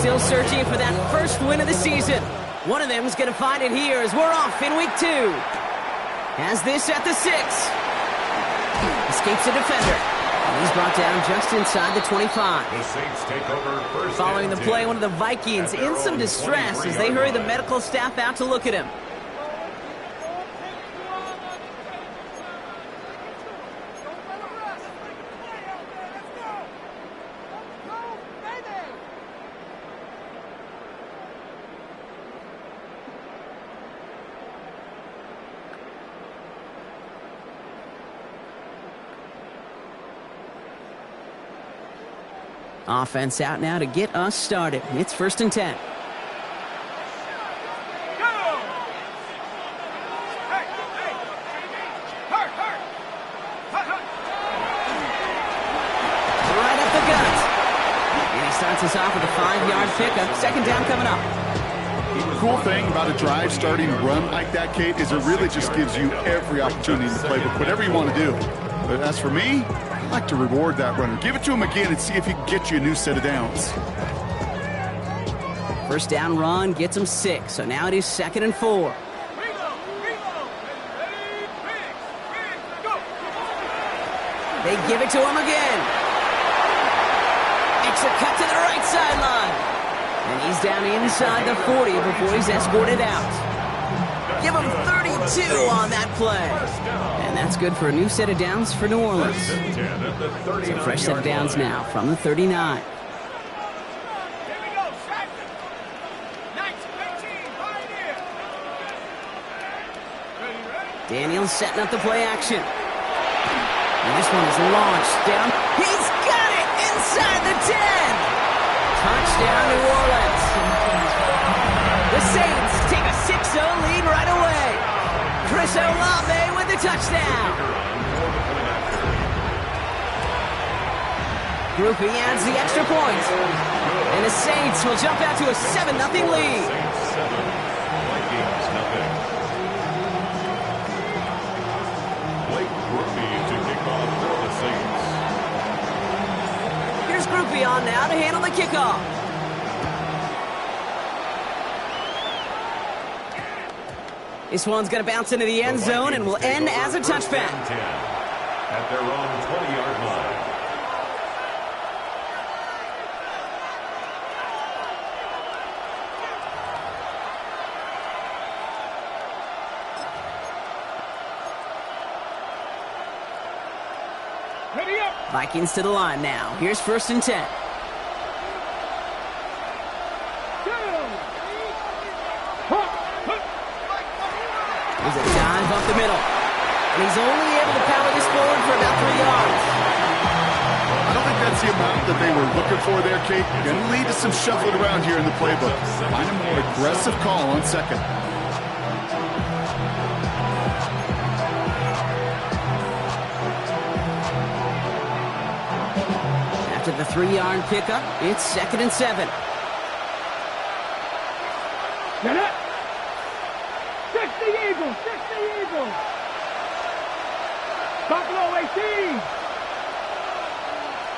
still searching for that first win of the season. One of them is going to find it here as we're off in week 2. Has this at the 6. Escapes a defender. And he's brought down just inside the 25. The Saints take over first. Following the play, one of the Vikings in some distress as they hurry the medical staff out to look at him. Offense out now to get us started. It's 1st and 10. Right up the gut. And he starts us off with a 5-yard pickup. 2nd down coming up. The cool thing about a drive starting to run like that, Kate, is it really just gives you every opportunity in the playbook, whatever you want to do. But as for me, I like to reward that runner. Give it to him again and see if he can get you a new set of downs. 1st down run gets him 6. So now it is 2nd and 4. They give it to him again. Makes a cut to the right sideline. And he's down inside the 40 before he's escorted out. Give him 32 on that play. And that's good for a new set of downs for New Orleans. It's a fresh set of downs now from the 39. Daniels setting up the play action. And this one is launched down. He's got it inside the 10. Touchdown, New Orleans. The Saints take a 6-0 lead right away. Chris Olave with the touchdown. Groupie adds the extra point. And the Saints will jump out to a 7-0 lead. Here's Groupie on now to handle the kickoff. This one's going to bounce into the end zone and will end as a touchback. At their own 20-yard line. Vikings to the line now. Here's 1st and 10. There's a dive up the middle. And he's only able to power this forward for about 3 yards. I don't think that's the amount that they were looking for there, Kate. Going to lead to some shuffling around here in the playbook. Find a more aggressive call on 2nd. After the 3-yard pickup, it's 2nd and 7. Get it! 60 Eagles! 60 Eagles! Buffalo 18!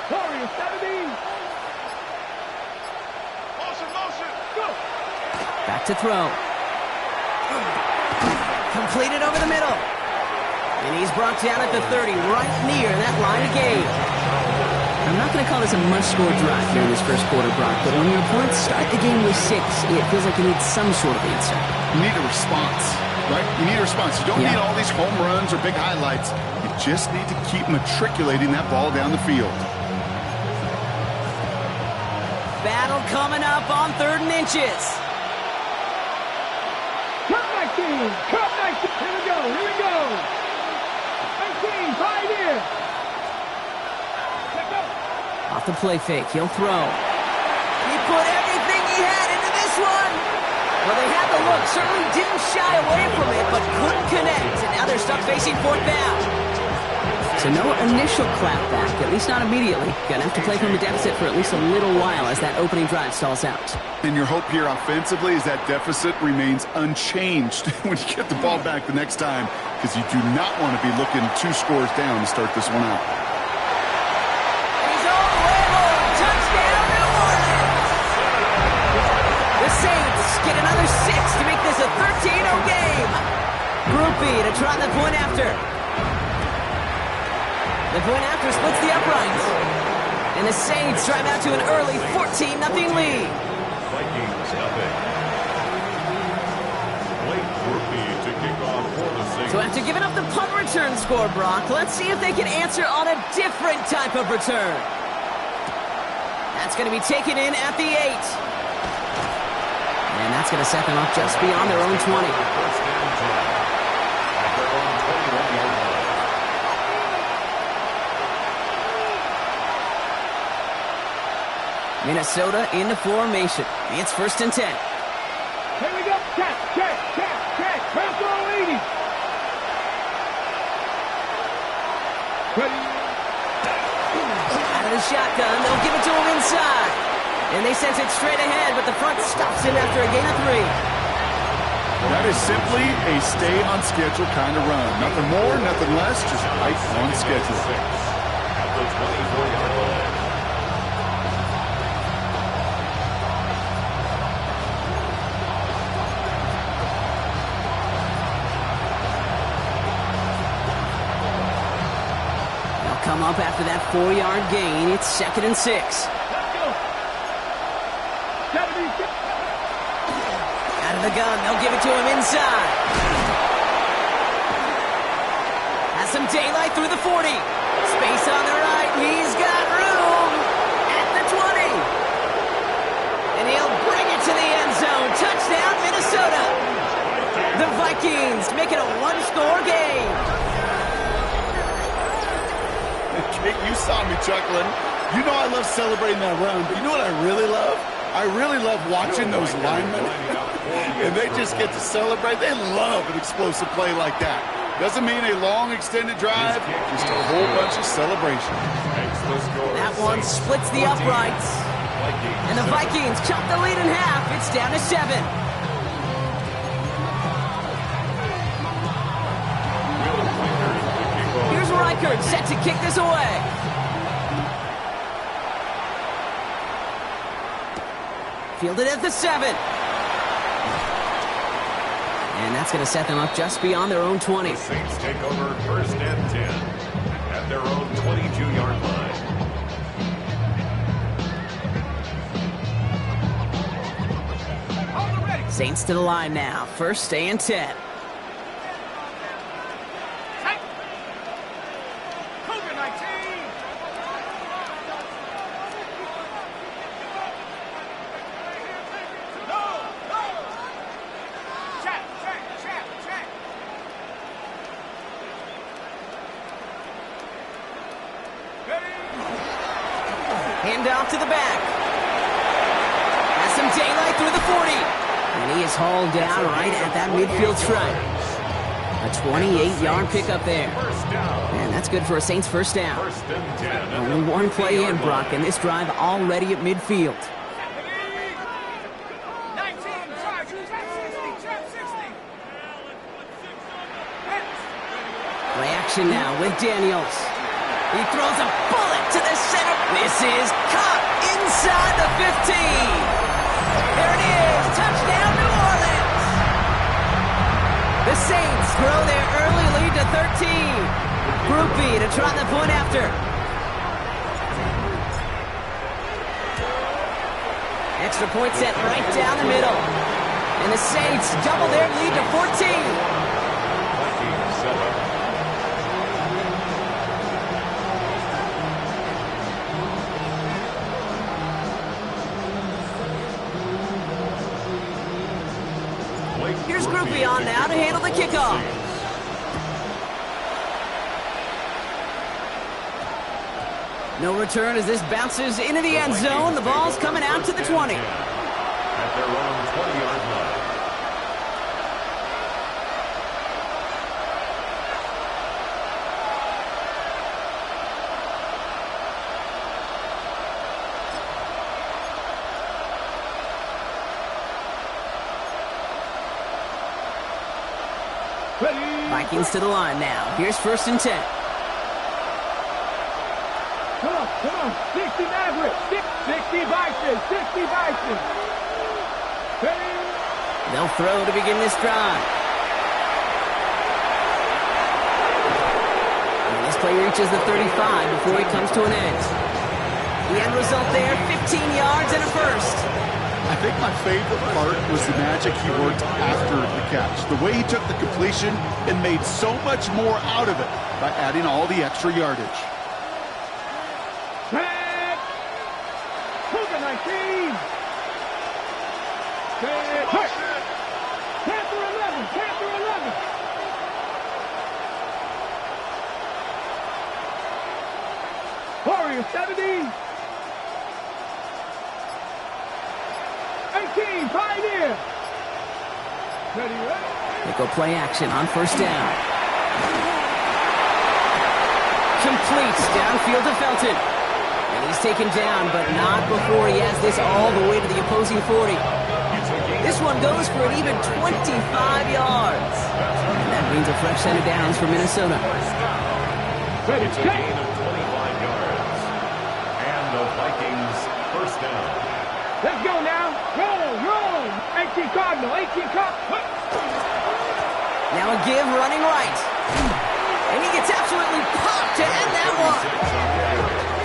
Warriors 17! Motion! Go! Back to throw. Completed over the middle. And he's brought down at the 30, right near that line of game. I'm not going to call this a must-score drive here in this first quarter, Brock, but when your opponents start the game with 6, it feels like you need some sort of answer. You need a response, right? You need a response. You don't need all these home runs or big highlights. You just need to keep matriculating that ball down the field. Battle coming up on 3rd and inches. Cut 19! Cut 19! Here we go! 19, 5 here! Off the play fake, he'll throw. He put everything he had into this one. Well, they had the look, certainly didn't shy away from it, but couldn't connect. And now they're stuck facing 4th down. So no initial clapback, at least not immediately. Gonna have to play from a deficit for at least a little while as that opening drive stalls out. And your hope here offensively is that deficit remains unchanged when you get the ball back the next time, because you do not want to be looking 2 scores down to start this one out. try the point after. The point after splits the uprights. And the Saints drive out to an early 14-0 lead. Vikings nothing. Blake Groupie to kick off for the Saints. So after giving up the punt return score, Brock, let's see if they can answer on a different type of return. That's going to be taken in at the 8. And that's going to set them up just beyond their own 20. First and 10 at their own 21-yard line. Minnesota in the formation. It's first and 10. Here we go. Check. Pass all 80. Ready. Out of the shotgun, they'll give it to him inside. And they sense it straight ahead, but the front stops him after a gain of 3. That is simply a stay-on-schedule kind of run. Nothing more, nothing less, just right on schedule. At the 24-yard line. They'll come up after that 4-yard gain. It's second and 6. Let's go. 76. Out of the gun, they'll give it to him inside. Has some daylight through the 40. Space on the right. He's got room at the 20. And he'll bring it to the end zone. Touchdown, Minnesota. The Vikings make it a one-score game. Kate, you saw me chuckling. You know I love celebrating that run, but you know what I really love? I really love watching those linemen, and they just get to celebrate. They love an explosive play like that. Doesn't mean a long extended drive, just a whole bunch of celebration. That one splits the uprights. And the Vikings chop the lead in half. It's down to 7. Here's Reichert set to kick this away. Fielded at the 7. And that's going to set them up just beyond their own 20. The Saints take over first and 10 at their own 22-yard line. Saints to the line now. First and 10. Handoff to the back. Has some daylight through the 40. And he is hauled down right at that midfield stripe. A 28-yard pickup there. And that's good for a Saints first down. First and 10. Only one play in, Brock, and this drive already at midfield. Play action now with Daniels. He throws a bullet to the center. This is caught inside the 15. There it is. Touchdown, New Orleans. The Saints grow their early lead to 13. Groupie to try the point after. Extra point set right down the middle. And the Saints double their lead to 14. Vikings set up. Here's Groupie on now to handle the kickoff. No return as this bounces into the end zone. The ball's coming out to the 20. At their own 20-yard line. Vikings to the line now. Here's first and 10. Come on. 60 Maverick. 60 Vikings. 60 Vikings. They'll throw to begin this drive. play reaches the 35 before he comes to an end. The end result there, 15 yards and a first. I think my favorite part was the magic he worked after the catch. The way he took the completion and made so much more out of it by adding all the extra yardage. Back. Cougar 19. Back. Panther 11. Panther 11. Warrior 70. 18, Pioneer. Ready, ready. They go play action on first down. Completes downfield to Felton. And he's taken down, but not before he has this all the way to the opposing 40. This one goes for an even 25 yards. And that means a fresh set of downs for Minnesota. Ready, It's a set. gain of 25 yards. And the Vikings first down. Let's go now. Roll. 18 Cardinal. 18 Cardinal. Now a give running right. And he gets absolutely popped to end that one.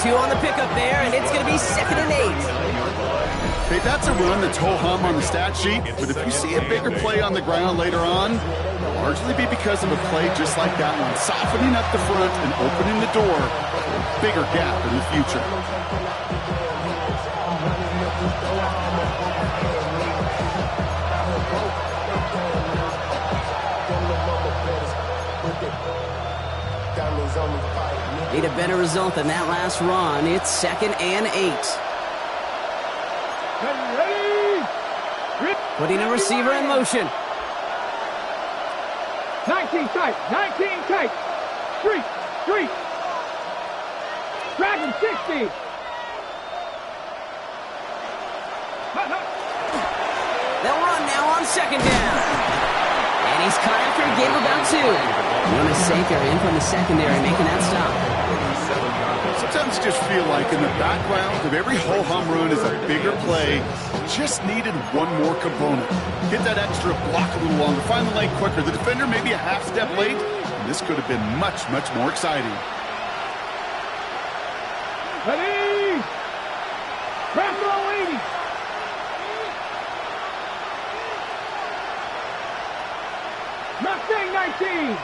2 on the pickup there, and it's going to be 2nd and 8. Hey, that's a run that's ho-hum on the stat sheet, but if you see a bigger play on the ground later on, it'll largely be because of a play just like that one, softening up the front and opening the door for a bigger gap in the future. Need a better result than that last run. It's 2nd and 8. Ready. Putting a receiver in motion. 19 tight. 19 tight. Street. Dragon 60. They'll run now on 2nd down. And he's caught after a gain of about 2. Jonas Sanker in from the secondary making that stop. Sometimes you just feel like in the background of every ho-hum run is a bigger play. Just needed one more component. Hit that extra block a little longer. Find the lane quicker. The defender maybe a half step late. And this could have been much, much more exciting. Ready. Rambo 80. Mustang 19.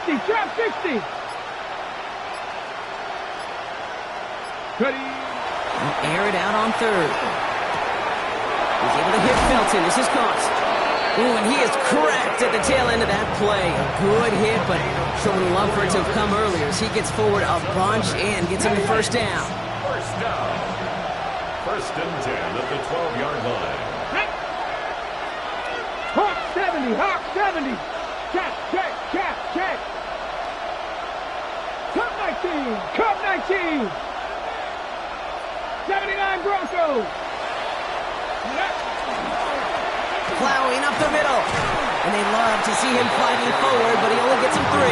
Trap 60. Ready. Air it out on 3rd. He's able to hit Felton. This is caught. Ooh, and he is cracked at the tail end of that play. A good hit, but showing love for it to have come earlier as he gets forward a bunch and gets him the first down. First down. 1st and 10 at the 12-yard line. Hawk 70. Check. Cup 19. 79 Broncos. Plowing up the middle. And they love to see him fighting forward, but he only gets him 3.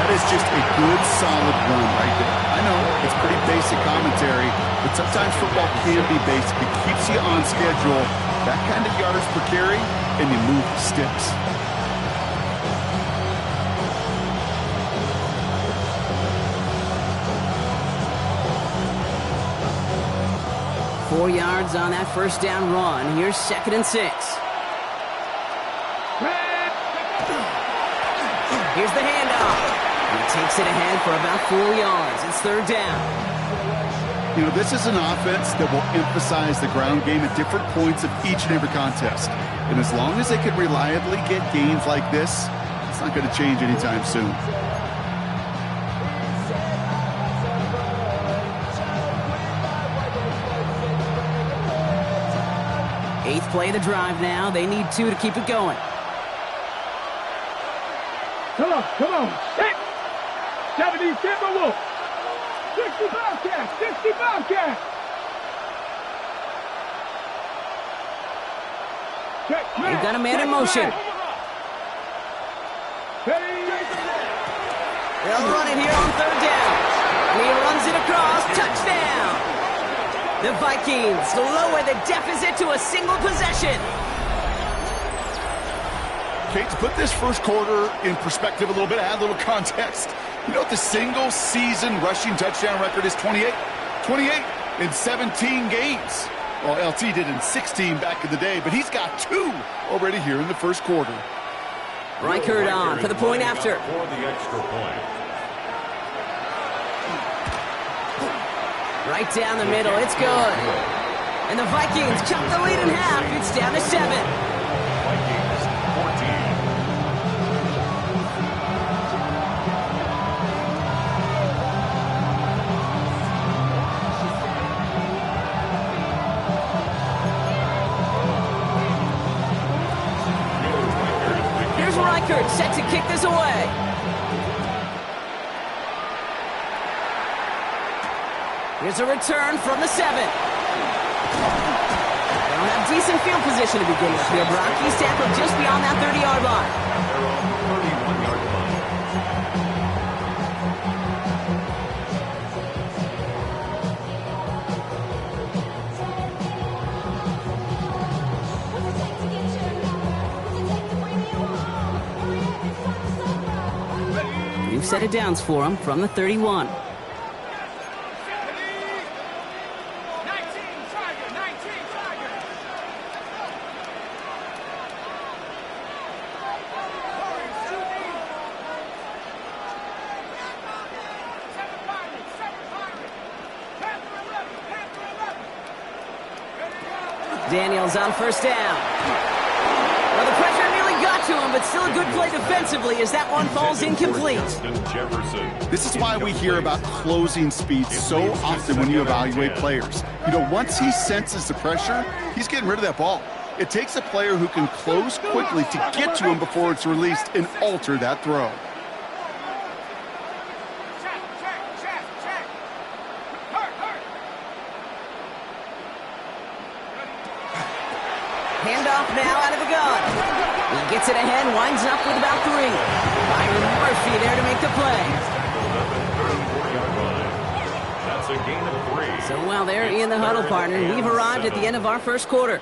That is just a good, solid run right there. I know it's pretty basic commentary, but sometimes football can be basic. It keeps you on schedule. That kind of yards per carry, and you move the sticks. Four yards on that first down run. Here's 2nd and 6. Here's the handoff. He takes it ahead for about 4 yards. It's 3rd down. You know, this is an offense that will emphasize the ground game at different points of each and every contest. And as long as they can reliably get gains like this, it's not going to change anytime soon. Eighth play of the drive now. They need 2 to keep it going. Come on. 70 Timberwolf. 60 Bobcat. They've got a man in motion. They'll run it here on 3rd down. And he runs it across. Touchdown. The Vikings lower the deficit to a single possession. Kate, to put this first quarter in perspective a little bit, add a little context. You know what the single-season rushing touchdown record is? 28. 28 in 17 games. Well, LT did in 16 back in the day, but he's got 2 already here in the first quarter. Reichert on for the point after. For the extra point. Right down the middle, it's good. And the Vikings chop the lead in half. It's down to 7. Vikings 14. Here's Reichert set to kick this away. Here's a return from the 7. They don't have decent field position to begin with here. He's tackled just beyond that 30-yard line. They're on the 31-yard line. New set of downs for him from the 31. Daniels on first down. Well, the pressure nearly got to him, but still a good play defensively as that one falls incomplete. This is why we hear about closing speed so often when you evaluate players. You know, once he senses the pressure, he's getting rid of that ball. It takes a player who can close quickly to get to him before it's released and alter that throw. Handoff now out of the gun. He gets it ahead, winds up with about 3. Byron Murphy there to make the play. That's a gain of 3. So while they're in the huddle, partner, we've arrived at the end of our first quarter.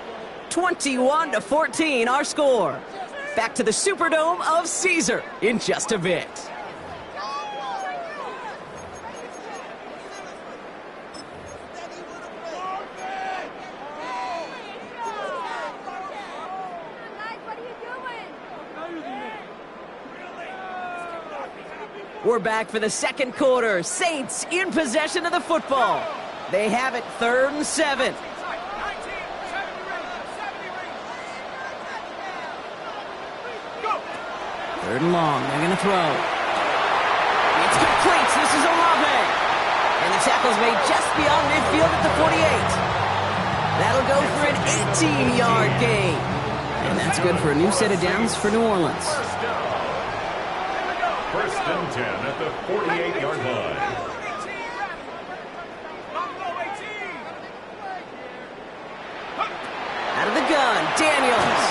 21-14, our score. Back to the Superdome of Caesar in just a bit. We're back for the second quarter. Saints in possession of the football. They have it 3rd and 7. Third and long. They're going to throw. It's complete. This is Olave. And the tackle's made just beyond midfield at the 48. That'll go for an 18-yard gain. And that's good for a new set of downs for New Orleans. First and 10 at the 48-yard line. Out of the gun, Daniels.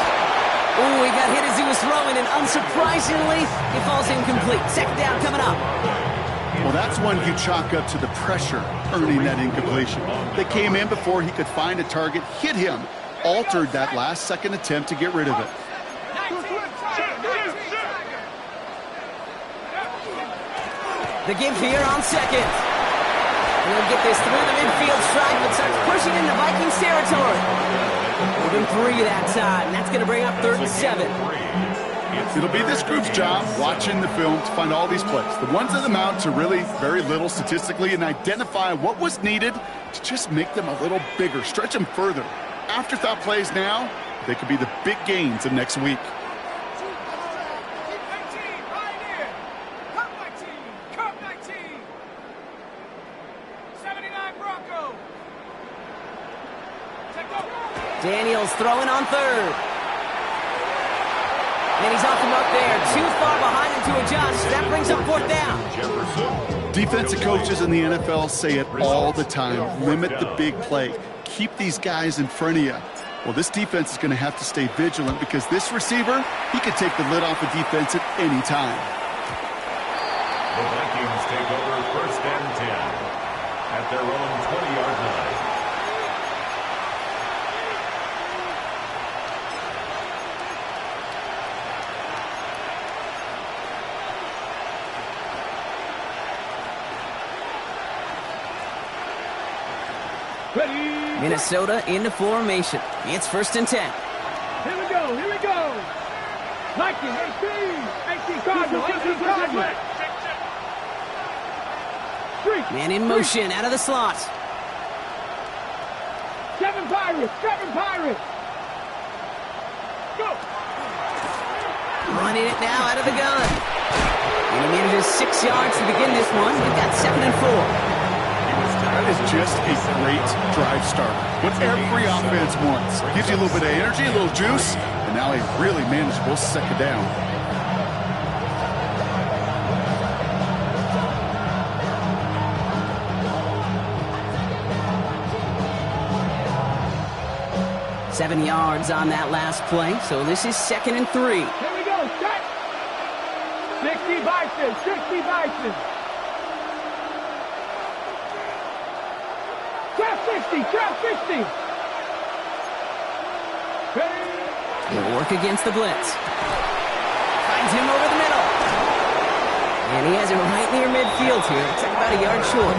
Ooh, he got hit as he was throwing, and unsurprisingly, he falls incomplete. Second down coming up. Well, that's one you chalk up to the pressure earning that incompletion. They came in before he could find a target, hit him, altered that last-second attempt to get rid of it. The give here on second. And he'll get this through the midfield strike, but starts pushing into Vikings territory. Moving 3 that time. And that's going to bring up 3rd and 7. It'll be this group's job, watching the film, to find all these plays. The ones that amount to really very little statistically, and identify what was needed to just make them a little bigger, stretch them further. Afterthought plays now, they could be the big gains of next week. Daniels throwing on 3rd. And he's off the mark there. Too far behind him to adjust. That brings up 4th down. Defensive coaches in the NFL say it all the time. Limit the big play. Keep these guys in front of you. Well, this defense is going to have to stay vigilant because this receiver, he could take the lid off the defense at any time. The Vikings take over 1st and 10 at their own 20-yard line. Ready. Minnesota into formation. It's 1st and 10. Here we go. Here we go. Vikings, 18 Cardinal, 18 Cardinal. Man in motion, out of the slot. 7 Pirates, 7 Pirates. Go. Running it now out of the gun. And he manages 6 yards to begin this one. We've got 2nd and 4. That is just a great drive starter. What every offense wants. Gives you a little bit of energy, a little juice, and now a really manageable 2nd down. Seven yards on that last play, so this is 2nd and 3. Here we go, set. 60 Bison, 60 Bison. 12-60. Ready. He'll work against the blitz. Finds him over the middle. And he has it right near midfield here. Looks like about a yard short.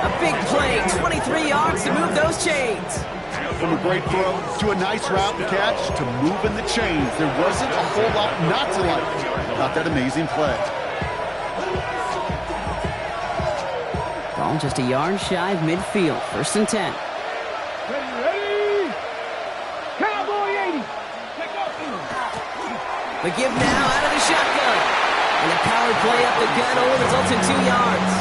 A big play, 23 yards to move those chains. From a great throw to a nice route and catch to moving the chains. There wasn't a whole lot not to like about that amazing play. Ball just a yard shy of midfield. 1st and 10. Ready. Cowboy 80. The give now out of the shotgun. And the power play up the gut only results in 2 yards.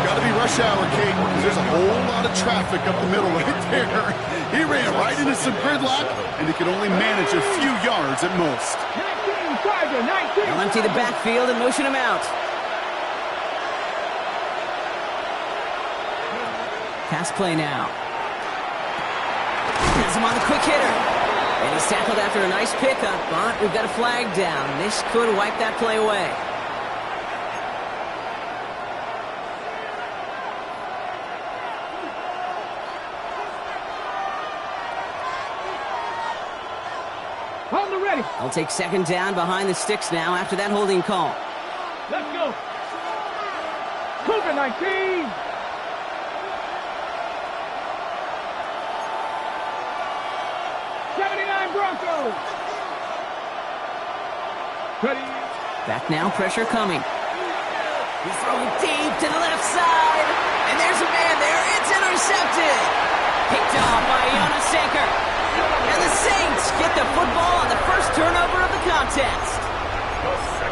Got to be rush hour, Kate, because there's a whole lot of traffic up the middle right there. He ran right into some gridlock, and he could only manage a few yards at most. 19, Tiger, 19. They'll empty the backfield and motion him out. Pass play now. Has him on the quick hitter. And he's tackled after a nice pickup, but we've got a flag down. This could wipe that play away. On the ready. They'll take 2nd down behind the sticks now after that holding call. Let's go. Cougar 19. Broncos. Ready. Back now, pressure coming. He's throwing deep to the left side. And there's a man there. It's intercepted. Picked off by Jonas Sanker. And the Saints get the football on the first turnover of the contest.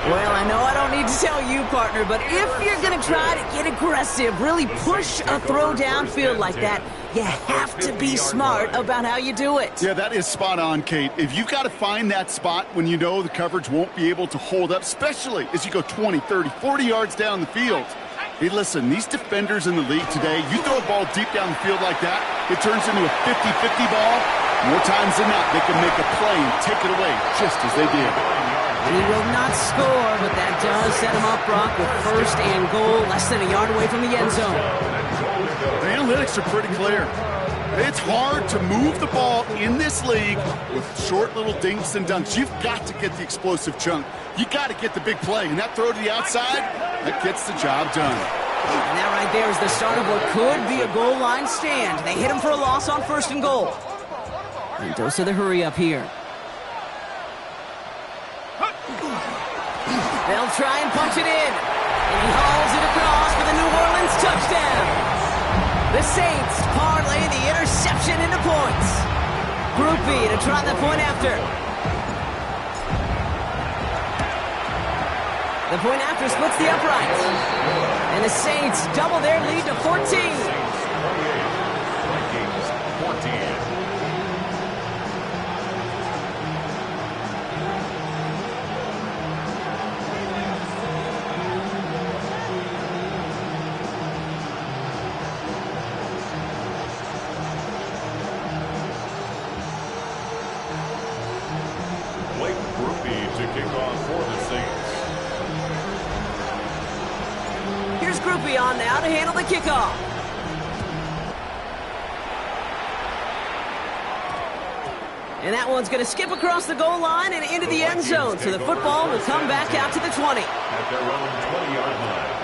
Well, I know I don't need to tell you, partner, but if you're going to try to get aggressive, really push a throw downfield like that, you have to be smart about how you do it. Yeah, that is spot on, Kate. If you've got to find that spot when you know the coverage won't be able to hold up, especially as you go 20, 30, 40 yards down the field. Hey, listen, these defenders in the league today, you throw a ball deep down the field like that, it turns into a 50-50 ball. More times than not, they can make a play and take it away just as they did. And he will not score, but that does set him up, Brock, with 1st and goal, less than a yard away from the end zone. The analytics are pretty clear. It's hard to move the ball in this league with short little dinks and dunks. You've got to get the explosive chunk. You got to get the big play. And that throw to the outside, that gets the job done. And that right there is the start of what could be a goal line stand. They hit him for a loss on 1st and goal. And dose of the hurry up here. They'll try and punch it in. And he hauls it across for the New Orleans touchdown. The Saints parlay the interception into points. Group B to try the point after. The point after splits the uprights. And the Saints double their lead to 14. Vikings 14. On now to handle the kickoff. And that one's going to skip across the goal line and into the end zone. So the football will come back out to the 20. At their own 20-yard line.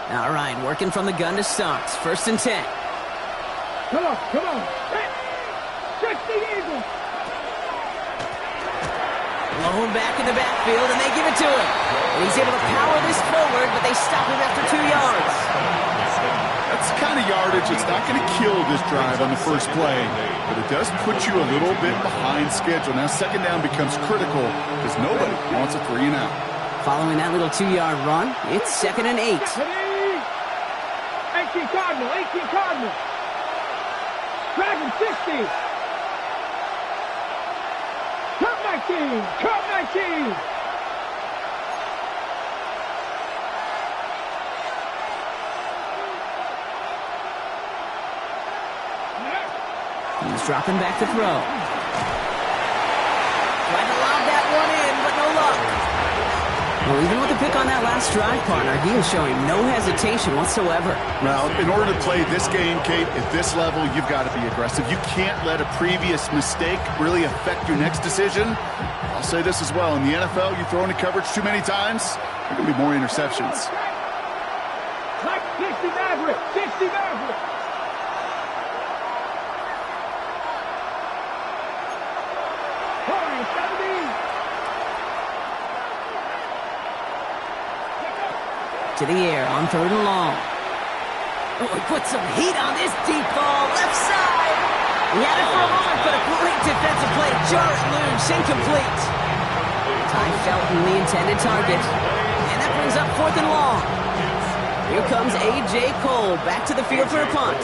All right, working from the gun to start. 1st and 10. Come on, come on. Stretch the eagle. Blown back in the backfield, and they give it to him. And he's able to power this forward, but they stop him after 2 yards. That's the kind of yardage that's not going to kill this drive on the first play, but it does put you a little bit behind schedule. Now 2nd down becomes critical because nobody wants a 3 and out. Following that little 2-yard run, it's 2nd and 8. 18 Cardinal, 18 Cardinal. Dragon 60. Cut 19, cut 19. He's dropping back to throw. Tried to lob that one in, but no luck. Well, even with the pick on that last drive, partner, he is showing no hesitation whatsoever. Well, in order to play this game, Kate, at this level, you've got to be aggressive. You can't let a previous mistake really affect your next decision. I'll say this as well. In the NFL, you throw into coverage too many times, there are going to be more interceptions. Like 60 Maverick, 60 Maverick. To the air on 3rd and long. Oh, he put some heat on this deep ball. Left side. He had it for a moment, but a great defensive play. Jar it loose. Incomplete. Ty Felton, the intended target. And that brings up 4th and long. Here comes A.J. Cole back to the field for a punt.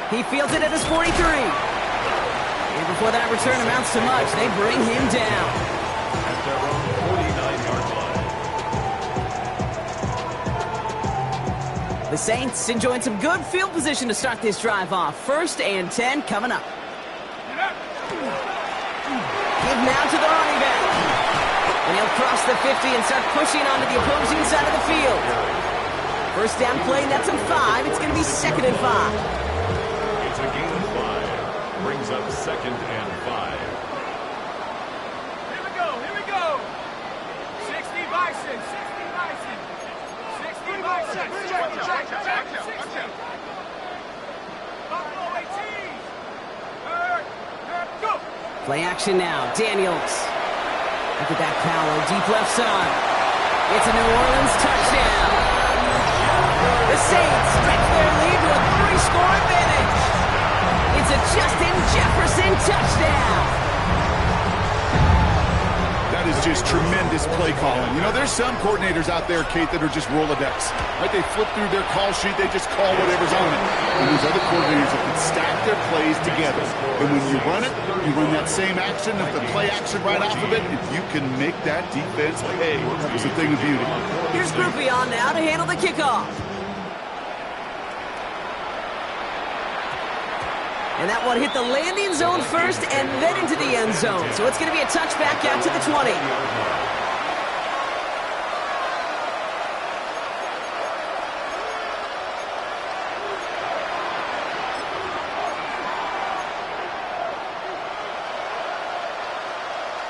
He fields it at his 43. And before that return amounts to much, they bring him down. At their own 49-yard line. The Saints enjoying some good field position to start this drive off. 1st and 10 coming up. Give now to the running back. And he'll cross the 50 and start pushing onto the opposing side of the field. 1st down play, that's a 5. It's going to be 2nd and 5. It's a gain of 5. Brings up 2nd and 5. Here we go, here we go. 60 Bison, 60 Bison. 60 Bison. Check. Buffalo 18. Go. Play action now. Daniels. Look at that power. Deep left side. It's a New Orleans touchdown. The Saints stretch their lead to a 3-score advantage. It's a Justin Jefferson touchdown. That is just tremendous play calling. You know, there's some coordinators out there, Kate, that are just Rolodex. Right? They flip through their call sheet, they just call whatever's on it. And there's other coordinators that can stack their plays together. And when you run it, you run that same action, the play action right off of it, and you can make that defense pay. It's a thing of beauty. Here's Groupie on now to handle the kickoff. And that one hit the landing zone first and then into the end zone. So it's going to be a touchback out to the 20.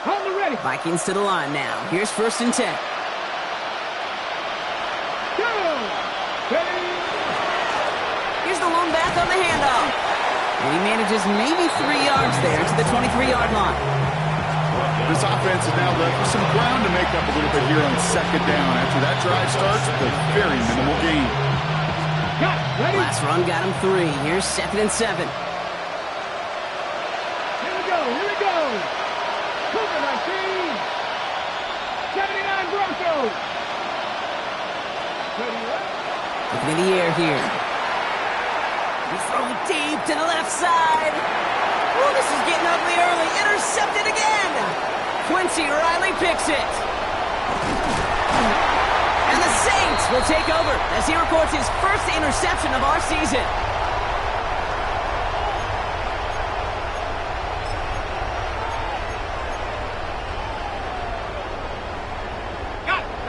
On the ready. Vikings to the line now. Here's 1st and 10. Go. Ready. Here's the lone back on the handoff. And he manages maybe 3 yards there to the 23-yard line. This offense is now left with some ground to make up a little bit here on 2nd down. After that drive starts with a very minimal gain. Got ready. Last run got him 3. Here's 2nd and 7. Here we go, here we go. Cougar 19. 79 Broncos. Ready, up. Looking in the air here. He's throwing deep to the left side. Oh, this is getting ugly early. Intercepted again. Quincy Riley picks it. And the Saints will take over as he records his first interception of our season.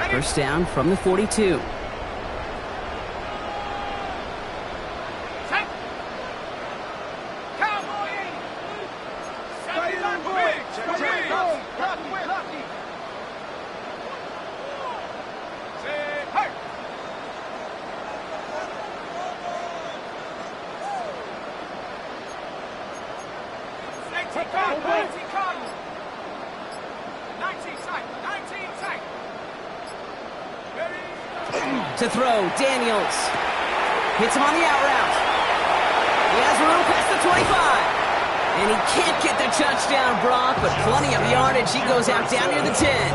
First down from the 42. 19 Cardinal. 19 tight. 19 tight. To throw, Daniels. Hits him on the out route. He has room past the 25. And he can't get the touchdown, Brock, but plenty of yardage. He goes out down near the 10.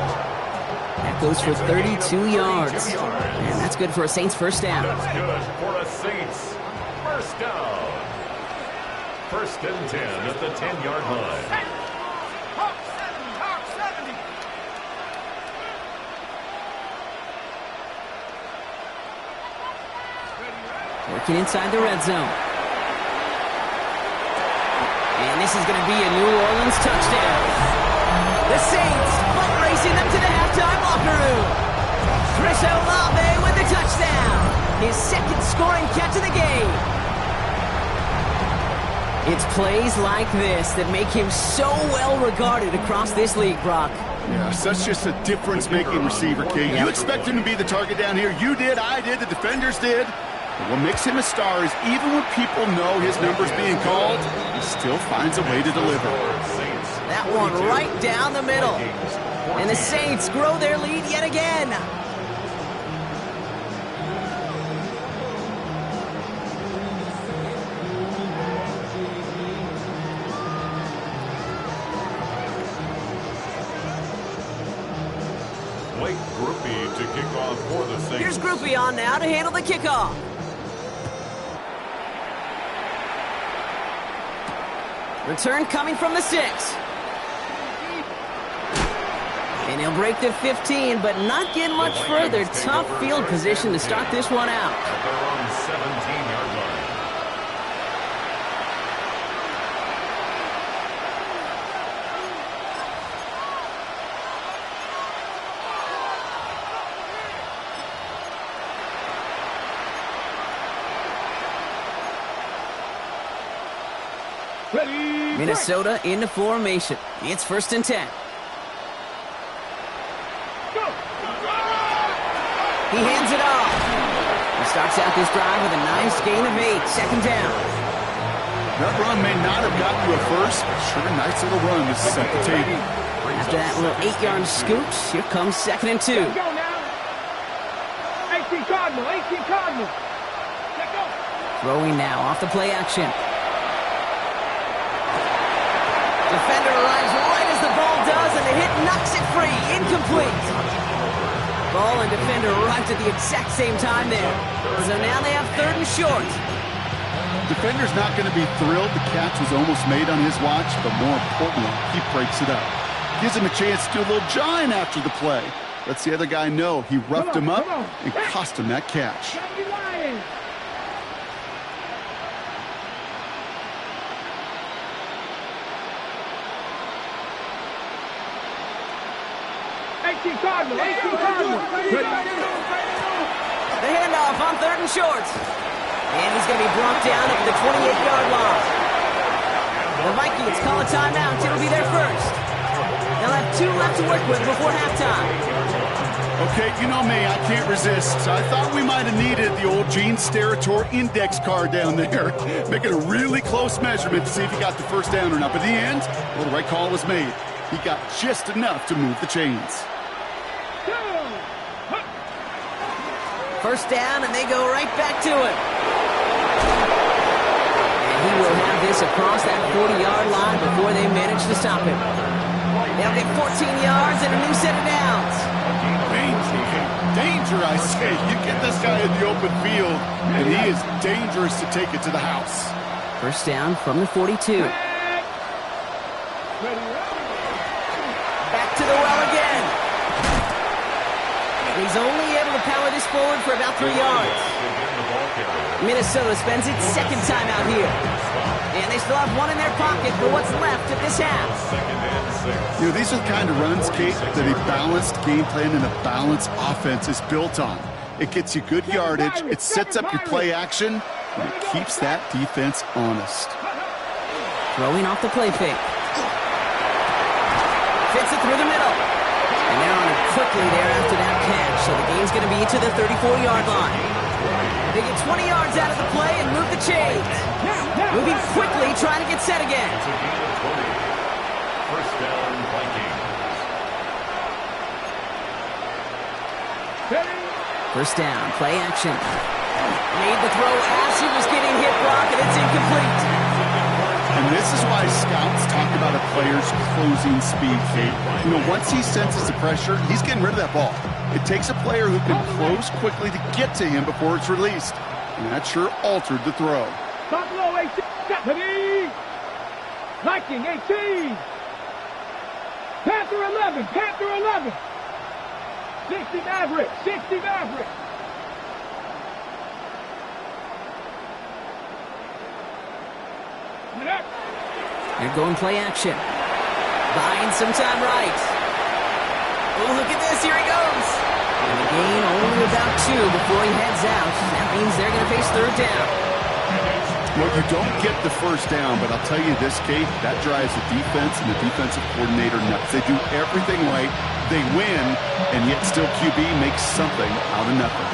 That goes for 32 yards. And that's good for a Saints first down. That's good for a Saints first down. First and 10 at the 10-yard line. Hawk 70. Hawk 70. Working inside the red zone. And this is going to be a New Orleans touchdown. The Saints butt racing them to the halftime locker room. Chris Olave with the touchdown. His second scoring catch of the game. It's plays like this that make him so well regarded across this league, Brock. Yeah, such just a difference-making receiver, Kate. You expect him to be the target down here. You did, I did, the defenders did. But what makes him a star is even when people know his number's being called, he still finds a way to deliver. That one right down the middle. And the Saints grow their lead yet again. Blake Groupie to kick off for the Saints. Here's Groupie on now to handle the kickoff. Return coming from the 6. And he'll break the 15, but not get much further. Tough field position to start this one out. At their own 17-yard line. Ready. Minnesota into formation. It's first and 10. Go. He hands it off. He starts out this drive with a nice gain of 8. Second down. That run may not have gotten you a first, but sure a nice little run to set the table. After that little 8-yard scoop, here comes second and 2. Let's go now. 18 Cardinal. 18 Cardinal. Let's go. Throwing now off the play action. Defender arrives right as the ball does, and the hit knocks it free. Incomplete. Ball and defender arrived at the exact same time there. So now they have third and short. Defender's not going to be thrilled the catch was almost made on his watch, but more importantly, he breaks it up. Gives him a chance to do a little jawing after the play. Lets the other guy know he roughed him up and cost him that catch. Mighty Lions. Cardinal. 18 Cardinal. The handoff on third and short. And he's going to be brought down at the 28-yard line. The Vikings call a timeout. It'll be their first. They'll have 2 left to work with before halftime. Okay, you know me, I can't resist. So I thought we might have needed the old Gene Steratore index card down there. Making a really close measurement to see if he got the first down or not. But in the end, well, the right call was made. He got just enough to move the chains. First down, and they go right back to it. And he will have this across that 40-yard line before they manage to stop him. They'll get 14 yards and a new set of downs. Danger, I say. You get this guy in the open field, and he is dangerous to take it to the house. First down from the 42. Back to the well again. He's only able to power this forward for about 3 yards. Minnesota spends its second time out here. And they still have one in their pocket for what's left of this half. You know, these are the kind of runs, Kate, that a balanced game plan and a balanced offense is built on. It gets you good yardage, it sets up your play action, and it keeps that defense honest. Throwing off the play fake. Fits it through the middle. And they're on it quickly there after that catch. So the game's going to be to the 34-yard line. They get 20 yards out of the play and move the chains. Moving quickly, trying to get set again. First down, play action. Made the throw as he was getting hit, Brock, and it's incomplete. And this is why scouts talk about a player's closing speed, Kate. You know, once he senses the pressure, he's getting rid of that ball. It takes a player who can close quickly to get to him before it's released. And that sure altered the throw. Buffalo 18. Viking 18. Panther 11. Panther 11. 60 Maverick. 60 Maverick. They're going play action. Buying some time right. Oh, look at this. Here he goes. And the gain only about 2 before he heads out. That means they're going to face third down. Well, you don't get the first down, but I'll tell you this, Kate, that drives the defense and the defensive coordinator nuts. They do everything right. They win, and yet still QB makes something out of nothing.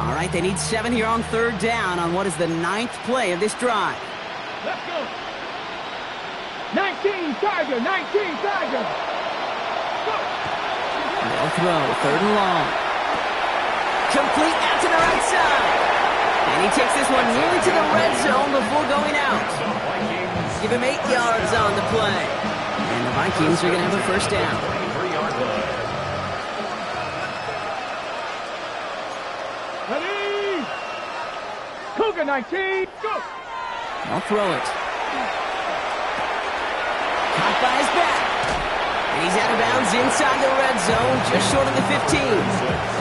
All right, they need 7 here on third down on what is the 9th play of this drive. Let's go. 19 Tiger. 19 Tiger. Go. They'll throw, third and long. Complete out to the right side. And he takes this one nearly to the red zone before going out. Give him 8 yards on the play. And the Vikings are going to have a first down. Ready. Cougar 19. Go. I'll throw it. Caught by his back. And he's out of bounds inside the red zone, just short of the 15.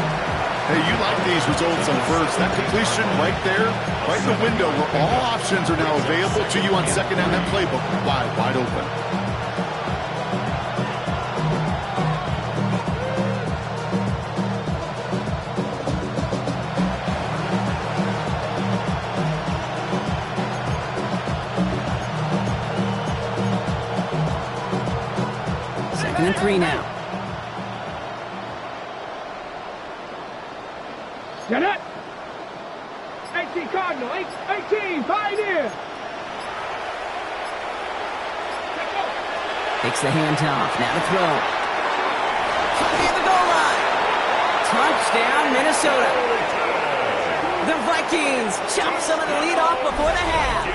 Hey, you like these results on first. That completion right there, right in the window where all options are now available to you on second down. That playbook wide open. Second and 3 now. Get it. 18 Cardinal. 18 Pioneer. Takes the handoff. Now to throw. Near the goal line. Touchdown, Minnesota. The Vikings chop some of the lead off before the half.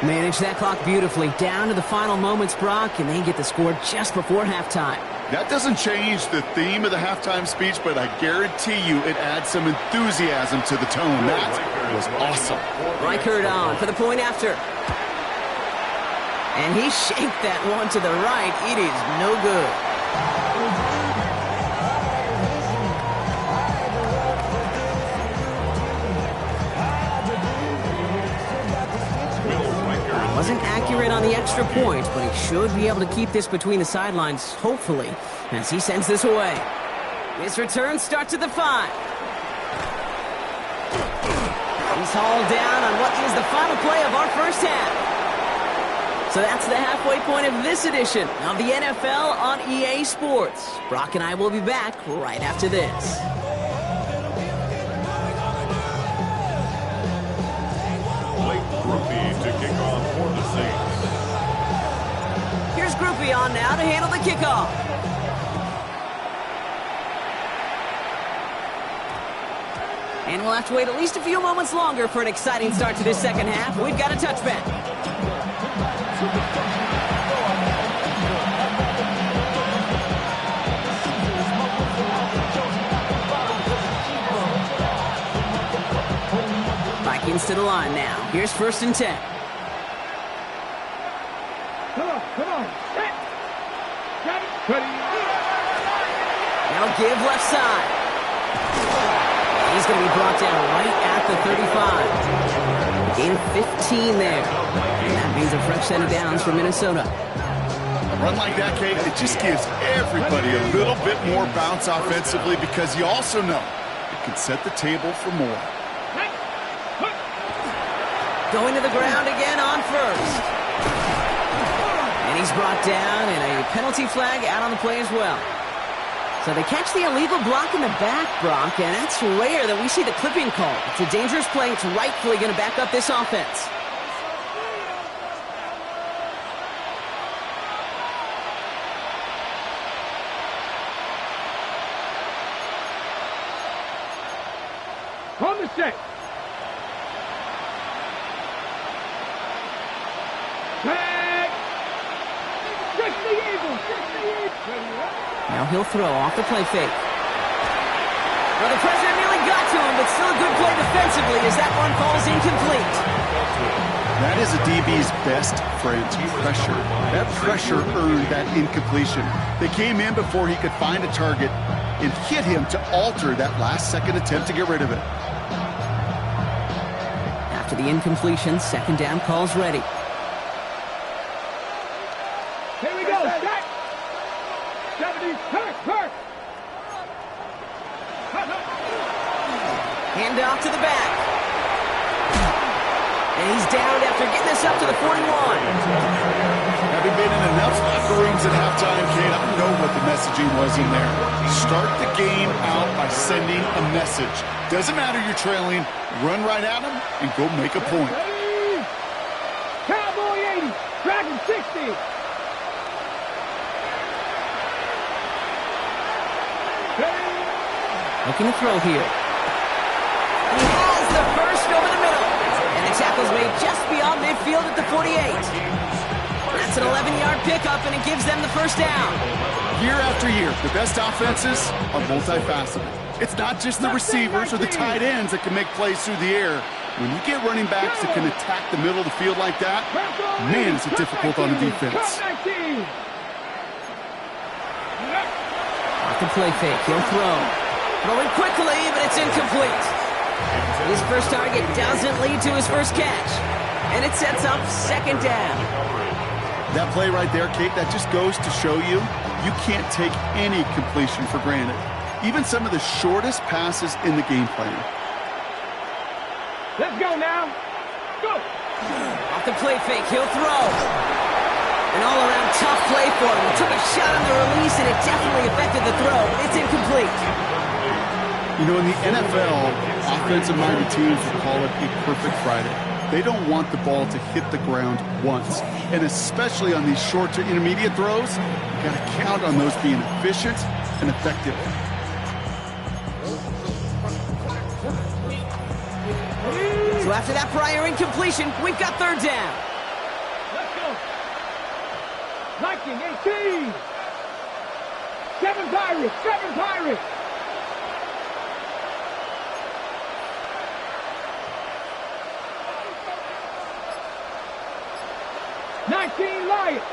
Manage that clock beautifully. Down to the final moments, Brock, and they get the score just before halftime. That doesn't change the theme of the halftime speech, but I guarantee you it adds some enthusiasm to the tone. That was awesome. Reichert on for the point after. And he shanked that one to the right. It is no good. Wasn't accurate on the extra point, but he should be able to keep this between the sidelines, hopefully, as he sends this away. His return starts at the 5. He's hauled down on what is the final play of our first half. So that's the halfway point of this edition of the NFL on EA Sports. Brock and I will be back right after this. To kick off for the Saints. Here's Groupie on now to handle the kickoff. And we'll have to wait at least a few moments longer for an exciting start to this second half. We've got a touchback. Vikings to the line now. Here's first and 10. Come on. Set. Got it. Ready. Now give left side. He's going to be brought down right at the 35. Gain of 15 there. And that means a fresh set of downs for Minnesota. A run like that, Kate, it just gives everybody a little bit more bounce offensively because you also know it can set the table for more. Going to the ground again on first. And he's brought down, and a penalty flag out on the play as well. So they catch the illegal block in the back, Brock, and that's rare that we see the clipping call. It's a dangerous play. It's rightfully going to back up this offense. set. Tag. 60 Eagles. 60 Eagles. Now he'll throw off the play fake. Well, the president nearly got to him, but still a good play defensively as that one falls incomplete. That is a DB's best friend, pressure. That pressure earned that incompletion. They came in before he could find a target and hit him to alter that last-second attempt to get rid of it. After the incompletion, second down calls ready. Here we go. Set. 70. Hurt. Hand off to the back. And he's down after getting this up to the 41. Having been in enough locker rooms at halftime, Kate, I know what the messaging was in there. Start the game out by sending a message. Doesn't matter you're trailing, run right at them and go make a point. Ready. Cowboy 80. Dragon 60. Looking to throw here. He has the first over the middle. And the tackle's made just beyond midfield at the 48. That's an 11-yard pickup, and it gives them the first down. Year after year, the best offenses are multifaceted. It's not just the receivers or the tight ends that can make plays through the air. When you get running backs that can attack the middle of the field like that, man, is it difficult on the defense. Off the play fake, he'll throw. Throwing quickly, but it's incomplete. His first target doesn't lead to his first catch. And it sets up second down. That play right there, Kate, that just goes to show you, you can't take any completion for granted. Even some of the shortest passes in the game plan. Let's go now. Go. Off the play fake, he'll throw. An all-around tough play for him. He took a shot on the release, and it definitely affected the throw. It's incomplete. You know, in the NFL, offensive-minded teams will call it a perfect Friday. They don't want the ball to hit the ground once. And especially on these short to intermediate throws, you got to count on those being efficient and effective. So after that prior incompletion, we've got third down. Let's go. Viking 18. 7 Pirates. 7 Pirates. Lions.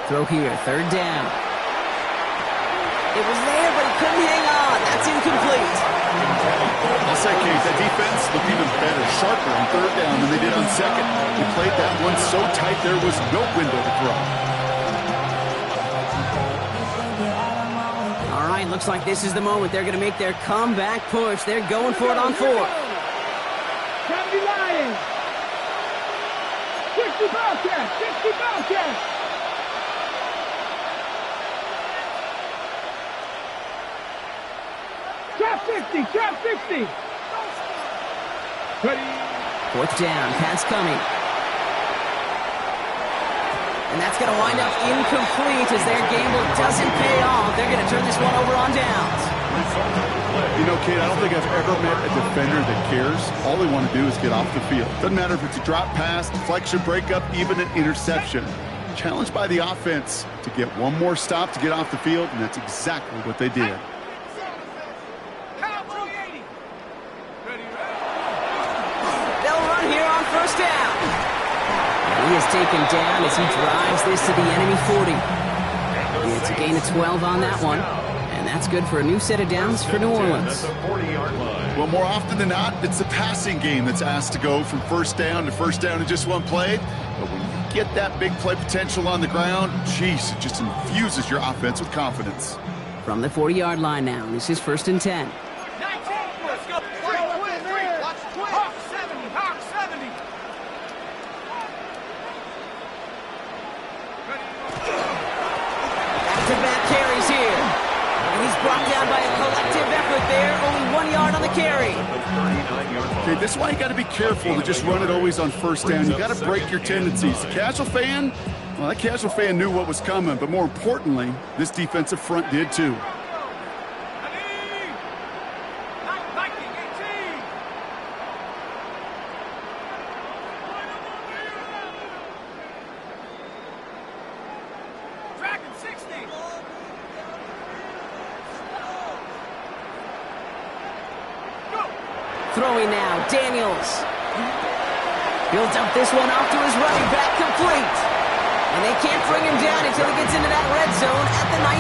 Throw here, third down. It was there, but he couldn't hang on. That's incomplete. I'll say, Kate, that defense looked even better, sharper on third down than they did on second. They played that one so tight there was no window to throw. All right, looks like this is the moment. They're going to make their comeback push. They're going for it on fourth. 70 Lions. 60 Bobcats. 60 Bobcats. Trap 60. Trap 60. Ready. Fourth down. Pass coming. And that's going to wind up incomplete as their gamble doesn't pay off. They're going to turn this one over on downs. You know, Kate, I don't think I've ever met a defender that cares. All they want to do is get off the field. Doesn't matter if it's a drop pass, deflection, breakup, even an interception. Challenged by the offense to get one more stop to get off the field, and that's exactly what they did. They'll run here on first down. He is taken down as he drives this to the enemy 40. It's a gain of 12 on that one. And that's good for a new set of downs for New Orleans. Well, more often than not, it's the passing game that's asked to go from first down in just one play. But when you get that big play potential on the ground, geez, it just infuses your offense with confidence. From the 40-yard line now, this is 1st and 10. Back-to-back carries here. And he's brought down by a collective effort there. Only 1 yard on the carry. Okay, this is why you got to be careful to just run it always on first down. You got to break your tendencies. The casual fan, well, that casual fan knew what was coming, but more importantly, this defensive front did too. Throwing now, Daniels. Builds up this one off to his running back, complete. And they can't bring him down until he gets into that red zone at the 19.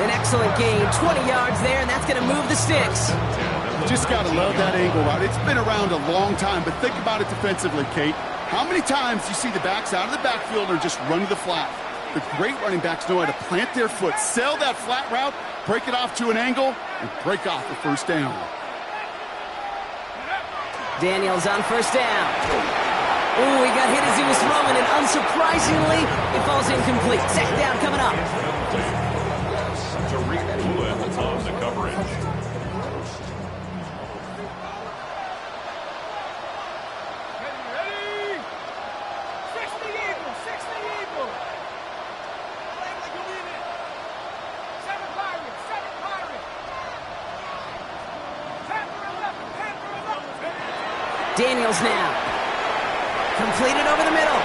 An excellent gain, 20 yards there, and that's going to move the sticks. You just got to love that angle route. It's been around a long time, but think about it defensively, Kate. How many times do you see the backs out of the backfield or just run to the flat? The great running backs know how to plant their foot, sell that flat route, break it off to an angle, and break off the first down. Daniels on first down. Ooh, he got hit as he was throwing, and unsurprisingly, it falls incomplete. Second down coming up. Tariq Woolen on the coverage. Ready? 60 Eagles, 60 Eagles. Play like you mean it. 7 Pirates, 7 Pirates. Panther 11, Panther 11. Daniels now. Completed over the middle.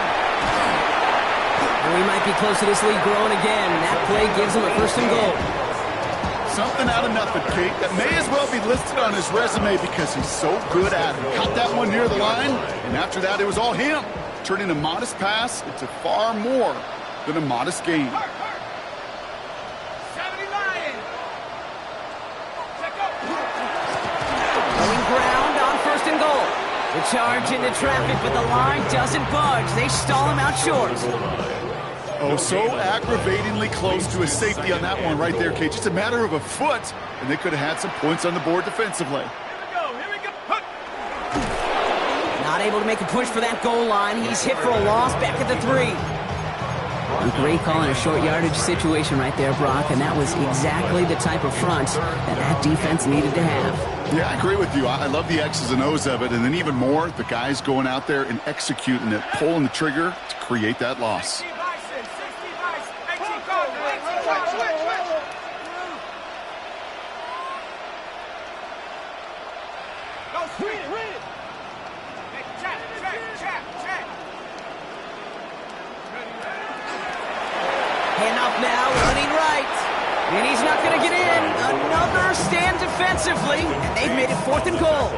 And we might be close to this lead growing again. That play gives him a first and goal. Something out of nothing, Kate. That may as well be listed on his resume because he's so good at it. Caught that one near the line, and after that, it was all him. Turning a modest pass into far more than a modest gain. 70 Lions. Check up. Going ground on first and goal. The charge into traffic, but the line doesn't budge. They stall him out short. Oh, so aggravatingly close to a safety on that one right there, Kate. Just a matter of a foot, and they could have had some points on the board defensively. Here we go. Hook. Not able to make a push for that goal line. He's hit for a loss back at the 3. A great call in a short yardage situation right there, Brock, and that was exactly the type of front that defense needed to have. Yeah, I agree with you. I love the X's and O's of it, and then even more, the guys going out there and executing it, pulling the trigger to create that loss. 60 Bison, 60 Bison. 18 Cardinals, switch. Go switch. Check. Hand off now, running right. And he's not going to get in. Another stand defensively. And they've made it 4th and goal.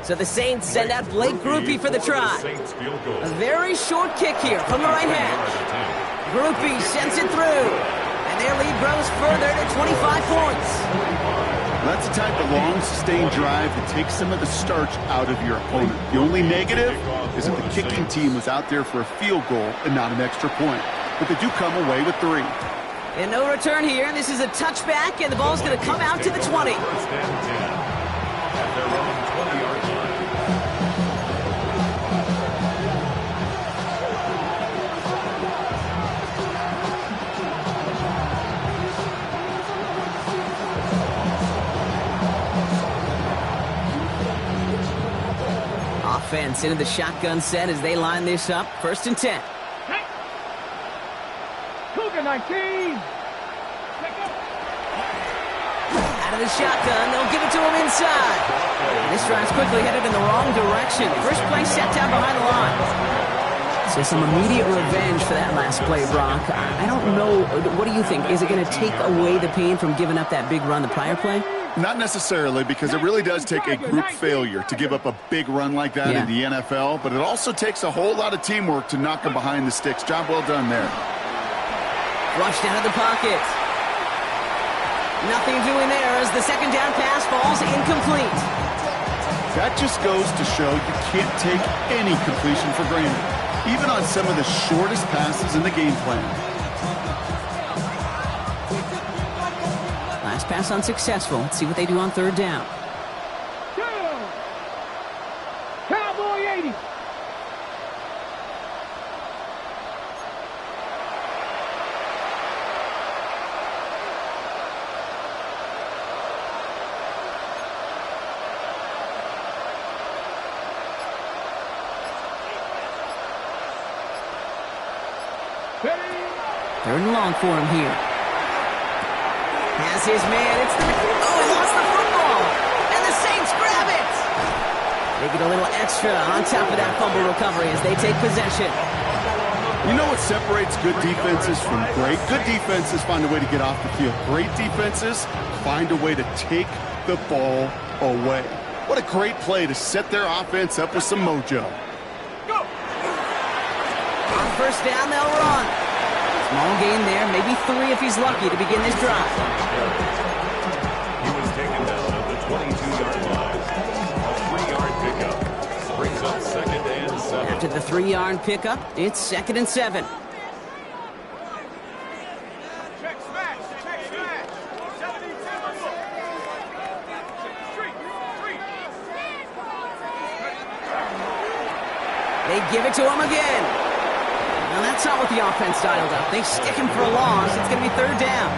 So the Saints send out Blake Grupe for the try. A very short kick here from the right hash. Grupe sends it through. And their lead grows further to 25 points. That's the type of long, sustained drive that takes some of the starch out of your opponent. The only negative is that the kicking team was out there for a field goal and not an extra point. But they do come away with 3. And no return here. This is a touchback, and the ball's going to come out to the 20. First and 10 at their own 20-yard line. Offense into the shotgun set as they line this up. 1st and 10. Cougar 19. Out of the shotgun, they'll give it to him inside. This drive's quickly headed in the wrong direction. First play set down behind the line. So some immediate revenge for that last play, Brock. I don't know. What do you think? Is it going to take away the pain from giving up that big run the prior play? Not necessarily, because it really does take a group failure to give up a big run like that in the NFL, but it also takes a whole lot of teamwork to knock them behind the sticks. Job well done there. Flushed out of the pocket. Nothing doing there as the second down pass falls incomplete. That just goes to show you can't take any completion for granted, even on some of the shortest passes in the game plan. Last pass unsuccessful. Let's see what they do on 3rd down. Cowboy 80. Third and long for him here. Has his man. It's the... Oh, he lost the football. And the Saints grab it. They get a little extra on top of that fumble recovery as they take possession. You know what separates good defenses from great? Good defenses find a way to get off the field. Great defenses find a way to take the ball away. What a great play to set their offense up with some mojo. Go! On first down, they'll run. Small gain there, maybe 3 if he's lucky to begin this drive. He was taken down at the 22-yard line. A 3-yard pickup brings up 2nd and 7. After the 3-yard pickup, it's 2nd and 7. Check smash! Check smash! 72. Street! They give it to him again. Now that's not what the offense dialed up. They stick him for a loss. It's going to be 3rd down.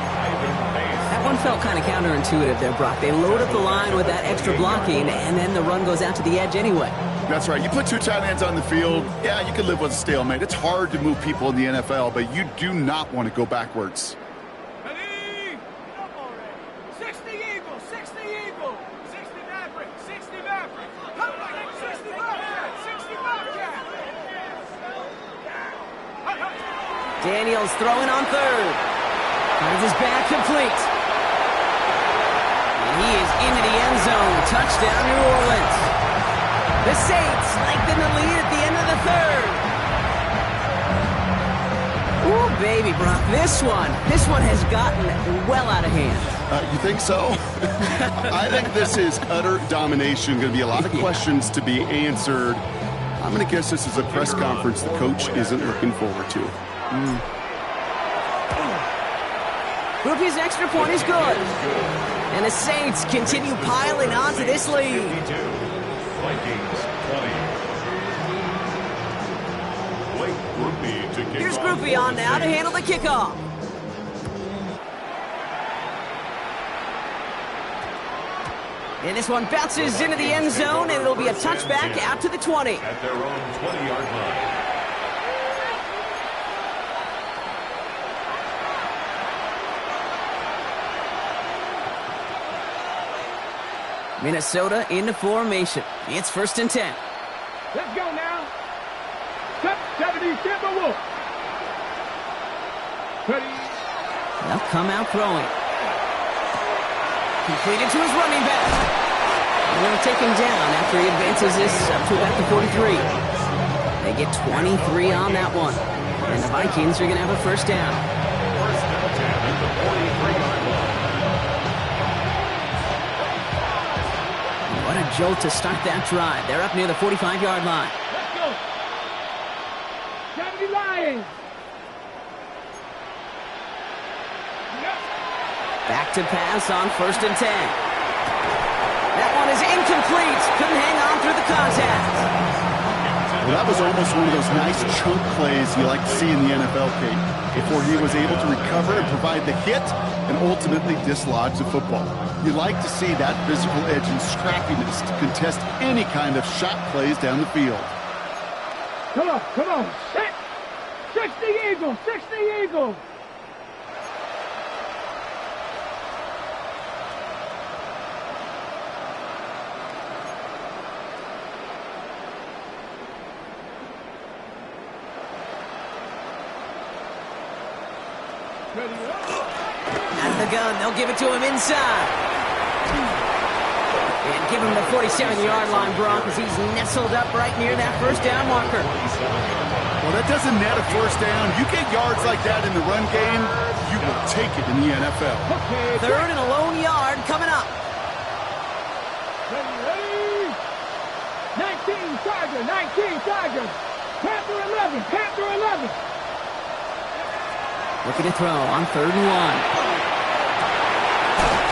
That one felt kind of counterintuitive there, Brock. They load up the line with that extra blocking, and then the run goes out to the edge anyway. That's right. You put 2 tight ends on the field, yeah, you can live with a stalemate. It's hard to move people in the NFL, but you do not want to go backwards. Ready? Up already. 60 Eagles, 60 Eagles. 60 Maverick, 60 Maverick. Come back, 60 Bobcat, 60 Bobcat. Daniels throwing on 3rd. Finds his back complete. And he is into the end zone. Touchdown, New Orleans. The Saints lengthen the lead at the end of the 3rd. Ooh, baby, Brock. This one has gotten well out of hand. You think so? I think this is utter domination. Going to be a lot of questions to be answered. I'm going to guess this is a press conference the coach isn't looking forward to. Groupie's extra point is good. And the Saints continue piling onto this lead. 52. Vikings 20. Blake Groupie to kick Here's off Groupie on now to handle the kickoff. And this one bounces into the end zone, and it'll be a touchback out to the 20. At their own 20-yard line. Minnesota into formation. It's 1st and 10. Let's go now. 70, Timberwolf. Ready? They'll come out throwing. Completed to his running back. And they'll take him down after he advances this up to about the 43. They get 23 on that one. And the Vikings are going to have a 1st down. 1st and 10 at the 43-yard line. What a jolt to start that drive. They're up near the 45-yard line. Let's go. 70 Lions. Back to pass on 1st and 10. That one is incomplete. Couldn't hang on through the contact. Well, that was almost one of those nice chunk plays you like to see in the NFL, Kate, before he was able to recover and provide the hit and ultimately dislodge the football. You like to see that physical edge and scrappiness to contest any kind of shot plays down the field. Come on, come on. 60 Eagles, 60 Eagles. Out of the gun, they'll give it to him inside. And give him the 47-yard line, Brock, as he's nestled up right near that 1st down marker. Well, that doesn't net a 1st down. You get yards like that in the run game, you will take it in the NFL. Okay, 3rd and a lone yard coming up. ready? 19 Tiger, 19 Tiger. Panther 11, Panther 11. Looking to throw on 3rd and 1.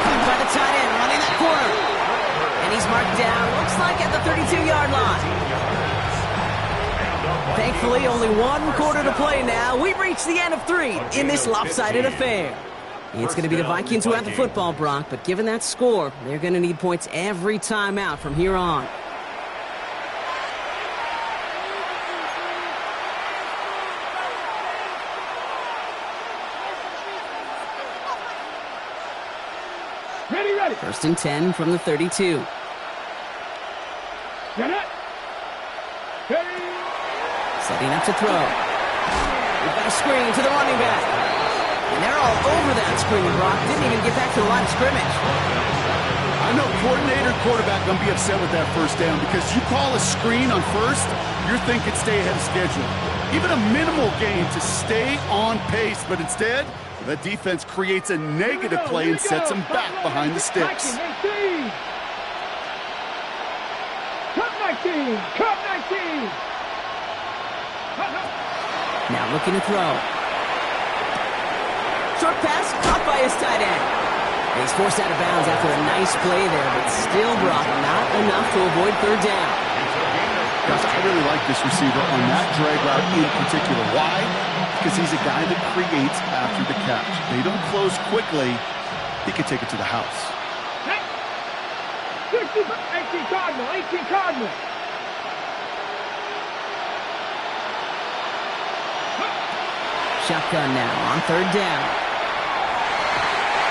Caught by the tight end, running that corner. And he's marked down, looks like at the 32-yard line. Thankfully, only 1 quarter to play now. We've reached the end of 3 in this lopsided affair. It's going to be the Vikings who have the football, Brock, but given that score, they're going to need points every time out from here on. Ready, ready. 1st and 10 from the 32. Get it. Ready. Setting up to throw. We've got a screen to the running back. And they're all over that screen, Brock. Didn't even get back to the line of scrimmage. I I know coordinator and quarterback going to be upset with that first down because you call a screen on first, you're thinking stay ahead of schedule. Even a minimal gain to stay on pace, but instead, the defense creates a negative play and sets them back behind the sticks. Cut 19! Cut 19! Now looking to throw. Short pass caught by his tight end. He's forced out of bounds after a nice play there, but still, Brock, not enough to avoid third down. Gosh, I really like this receiver on that drag route in particular. Why? Because he's a guy that creates after the catch. They don't close quickly. He could take it to the house. 18 Cardinal, 18 Cardinal. Shotgun now on third down.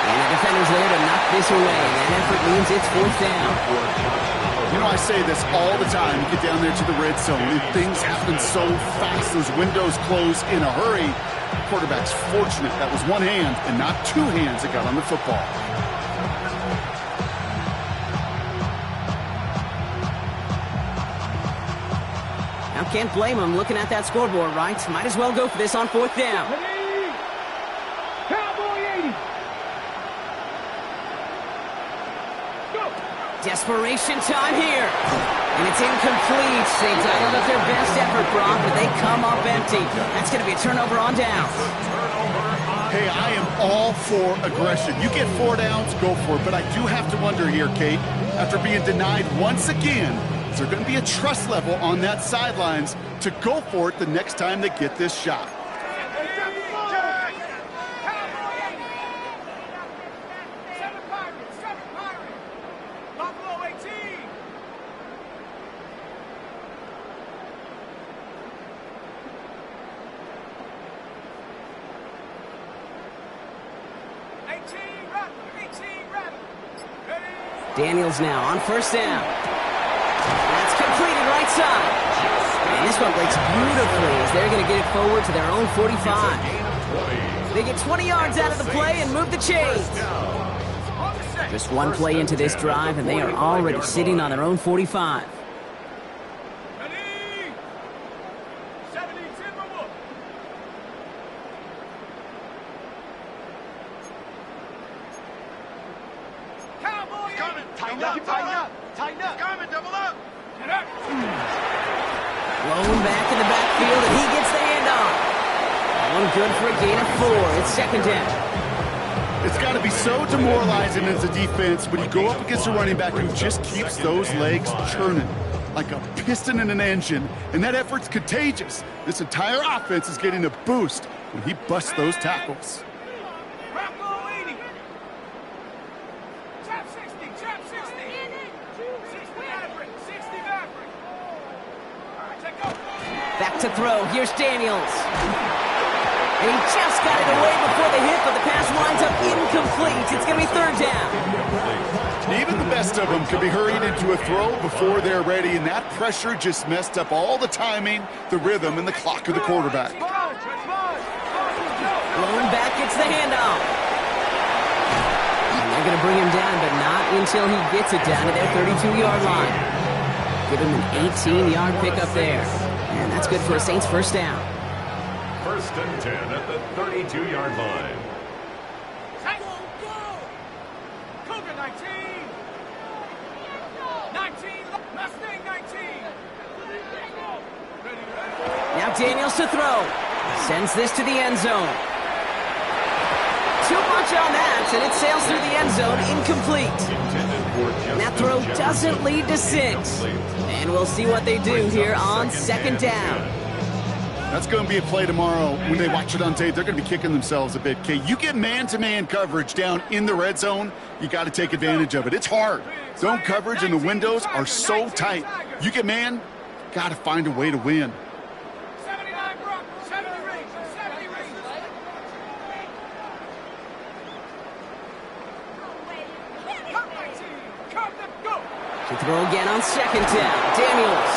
And the defender's there to knock this away. That effort means it's fourth down. You know, I say this all the time. You get down there to the red zone, and things happen so fast. Those windows close in a hurry. The quarterback's fortunate that was one hand and not two hands that got on the football. Now can't blame him looking at that scoreboard, right? Might as well go for this on fourth down. Cowboy 80. Go. Desperation time here. And it's incomplete. They dialed up their best effort, Brock, but they come up empty. That's going to be a turnover on downs. Hey, I am all for aggression. You get 4 downs, go for it. But I do have to wonder here, Kate, after being denied once again, is there going to be a trust level on that sidelines to go for it the next time they get this shot? Daniels now on first down. That's completed right side. And this one breaks beautifully as they're going to get it forward to their own 45. They get 20 yards out of the play and move the chains. Just one play into this drive, and they are already sitting on their own 45. Blown back in the backfield, and he gets the handoff. One good for a gain of 4. It's second down. It's got to be so demoralizing as a defense when you go up against a running back who just keeps those legs churning like a piston in an engine, and that effort's contagious. This entire offense is getting a boost when he busts those tackles. Back to throw. Here's Daniels. And he just got it away before the hit, but the pass winds up incomplete. It's going to be third down. Even the best of them can be hurried into a throw before they're ready, and that pressure just messed up all the timing, the rhythm, and the clock of the quarterback. Blown back gets the handoff. And they're going to bring him down, but not until he gets it down to their 32-yard line. Give him an 18-yard pickup there. And that's good for a Saints first down. First and 10 at the 32-yard line. Cougar 19. 19. Mustang 19. Now Daniels to throw. Sends this to the end zone. Too much on that, and it sails through the end zone, incomplete. And that throw doesn't lead to 6. And we'll see what they do here on second down. That's going to be a play tomorrow. When they watch it on tape, they're going to be kicking themselves a bit. Okay, you get man-to-man coverage down in the red zone, you got to take advantage of it. It's hard. Zone coverage and the windows are so tight. You get man, got to find a way to win. 79 Brock. 70 rings. 70 rings. To throw again on second down. Daniels.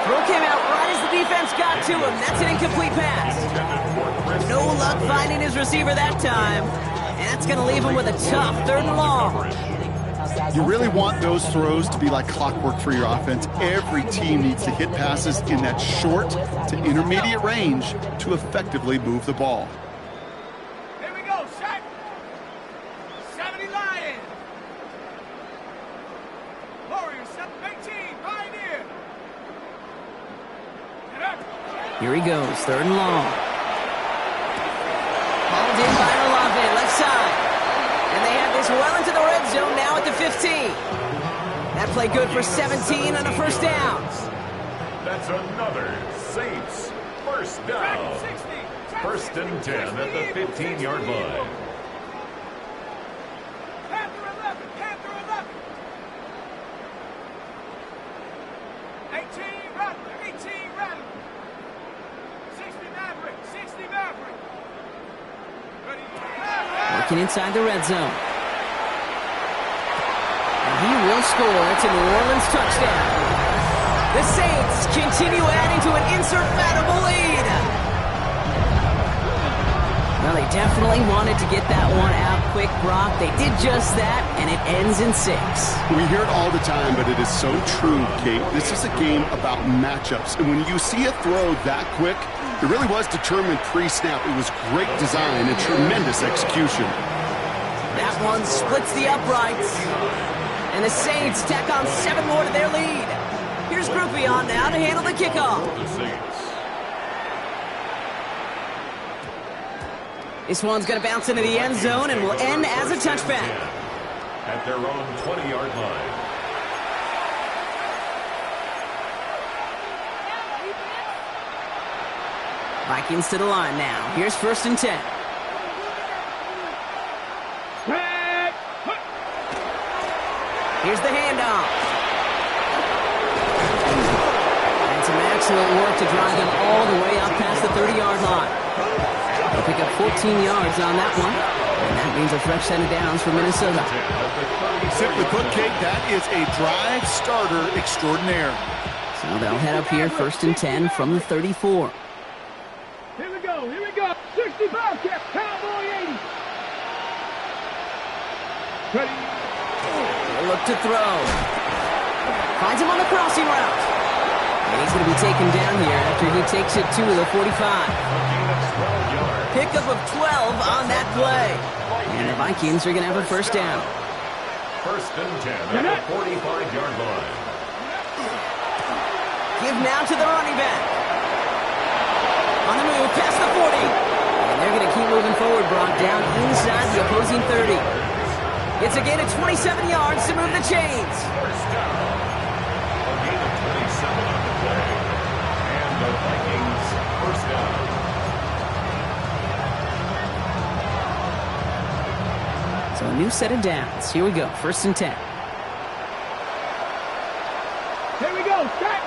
Throw came out right as the defense got to him. That's an incomplete pass. No luck finding his receiver that time. And that's going to leave him with a tough third and long. You really want those throws to be like clockwork for your offense. Every team needs to hit passes in that short to intermediate range to effectively move the ball. Here we go, set. 70 Lions. Warriors, 18, Pioneer. Get up. Here he goes, 3rd and long. Hauled in by Olave, left side. And they have this well into the red zone now at the 15. That play good for 17 on a first down. That's another Saints first down. 1st and 10 at the 15-yard line. Panther 11, Panther 11. 18 Rattler, 18 Rattler. 60 Maverick, 60 Maverick. Ready? Working inside the red zone. And he will score. It's a New Orleans touchdown. The Saints continue adding to an insurmountable lead. Well, they definitely wanted to get that one out quick, Brock. They did just that, and it ends in 6. We hear it all the time, but it is so true, Kate. This is a game about matchups. And when you see a throw that quick, it really was determined pre-snap. It was great design and tremendous execution. That one splits the uprights. And the Saints tack on 7 more to their lead. Here's Groupie on now to handle the kickoff. The Saints. This one's going to bounce into the end zone and will end as a touchback. At their own 20-yard line. Vikings to the line now. Here's 1st and 10. Here's the handoff. And some excellent work to drive them all the way out past the 30-yard line. They'll pick up 14 yards on that one. And that means a fresh set of downs for Minnesota. Simply put, Kate, that is a drive starter extraordinaire. So they'll head up here 1st and 10 from the 34. Here we go, here we go. 65 cap, Cowboy 80. Ready? They'll look to throw. Finds him on the crossing route. And he's going to be taken down here after he takes it to the 45. Pickup of 12 on that play. And the Vikings are going to have a first down. 1st and 10 at the 45-yard line. Give now to the running back. On the move, past the 40. And they're going to keep moving forward, Brock, down inside the opposing 30. It's a gain of 27 yards to move the chains. First down. A gain of 27 on the play. And the Vikings first down. So a new set of downs. Here we go, 1st and 10. Here we go, set.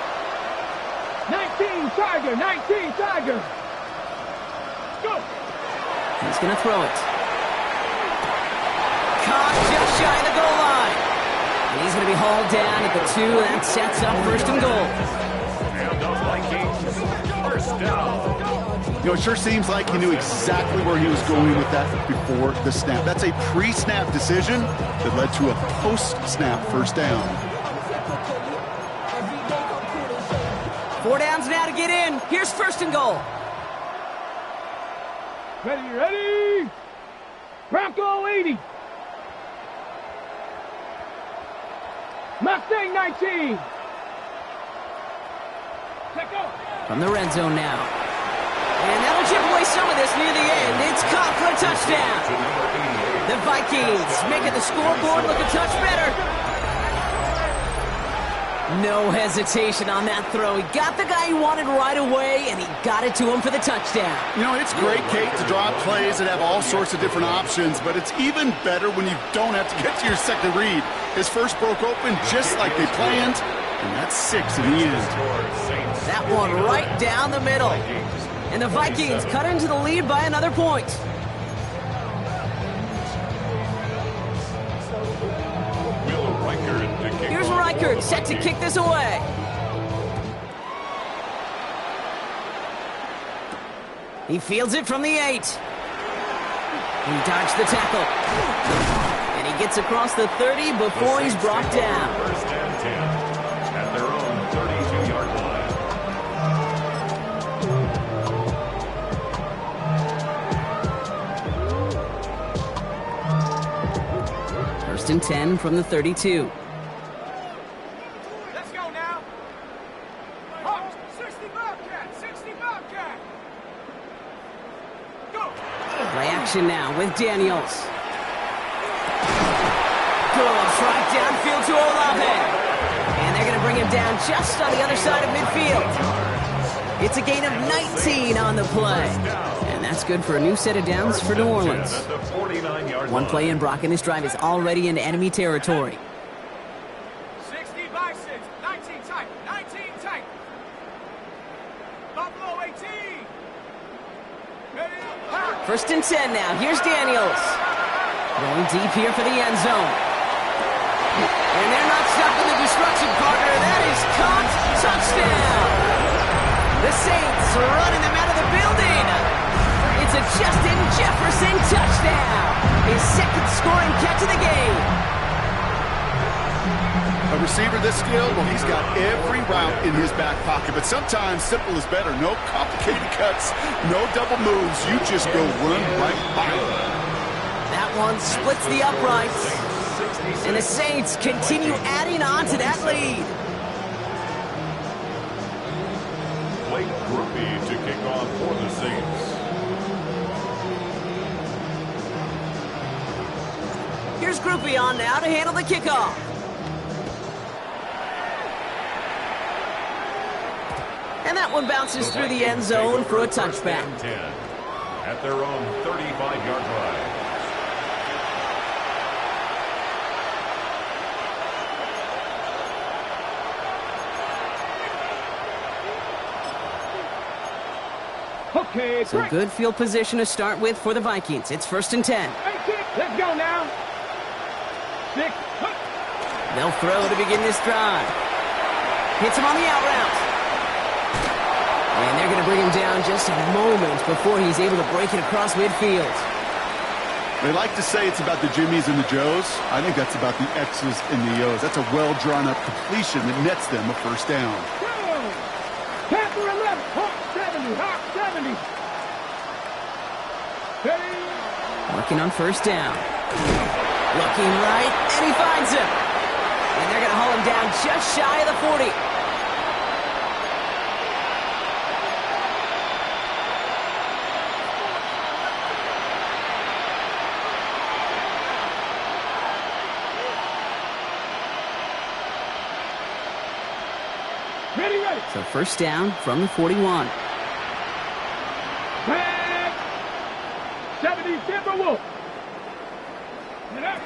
19 Tiger, 19 Tiger. Go. He's going to throw it. Caught just shy of the goal line. And he's going to be hauled down at the 2. That sets up 1st and goal. And the Vikings first down. You know, it sure seems like he knew exactly where he was going with that before the snap. That's a pre-snap decision that led to a post-snap first down. 4 downs now to get in. Here's 1st and goal. Ready, ready. Bronco 80. Mustang 19. Check out. From the red zone now. And that'll chip away some of this near the end. It's caught for a touchdown. The Vikings making the scoreboard look a touch better. No hesitation on that throw. He got the guy he wanted right away, and he got it to him for the touchdown. You know, it's great, Kate, to draw plays that have all sorts of different options, but it's even better when you don't have to get to your second read. His first broke open just like they planned, and that's 6 in the end. That one right down the middle. And the Vikings cut into the lead by another point. Here's Reichert set to kick this away. He fields it from the 8. He dodged the tackle. And He gets across the 30 before he's brought down. First and 10 at their own 32-yard line. First and 10 from the 32. Let's go now. Up, 60 Bobcat, 60 Bobcat. Go. Play action now with Daniels. Goes right downfield to Olave. And they're going to bring him down just on the other side of midfield. It's a gain of 19 on the play. And that's good for a new set of downs for New Orleans. One play in, Brock, and this drive is already into enemy territory. 60 by 6, 19 tight, 19 tight. Buffalo 18. Ready up. First and 10 now. Here's Daniels. Going deep here for the end zone. And they're not stopping the destruction, partner. That is caught. Touchdown. The Saints are running them out of the building. It's a Justin Jefferson touchdown. His second scoring catch of the game. A receiver this skilled, well, he's got every route in his back pocket. But sometimes simple is better. No complicated cuts, no double moves. You just go run right by him. That one splits the uprights. And the Saints continue adding on to that lead. Blake Groupie to kick off for the Saints. Here's Groupie on now to handle the kickoff. And that one bounces through the end zone for a touchback. 10 at their own 35-yard line. Okay, So great. good field position to start with for the Vikings. It's first and 10. 18. Let's go now. 6. They'll throw to begin this drive. Hits him on the out route. And they're going to bring him down just a moment before he's able to break it across midfield. They like to say it's about the Jimmies and the Joes. I think that's about the X's and the O's. That's a well-drawn-up completion that nets them a first down. Panther 11. Hawk 70. Hawk 70. Ready. Working on first down. Looking right, and he finds him. And they're going to haul him down just shy of the 40. Ready, ready. So first down from the 41. Back. 70. Timberwolf. Get up.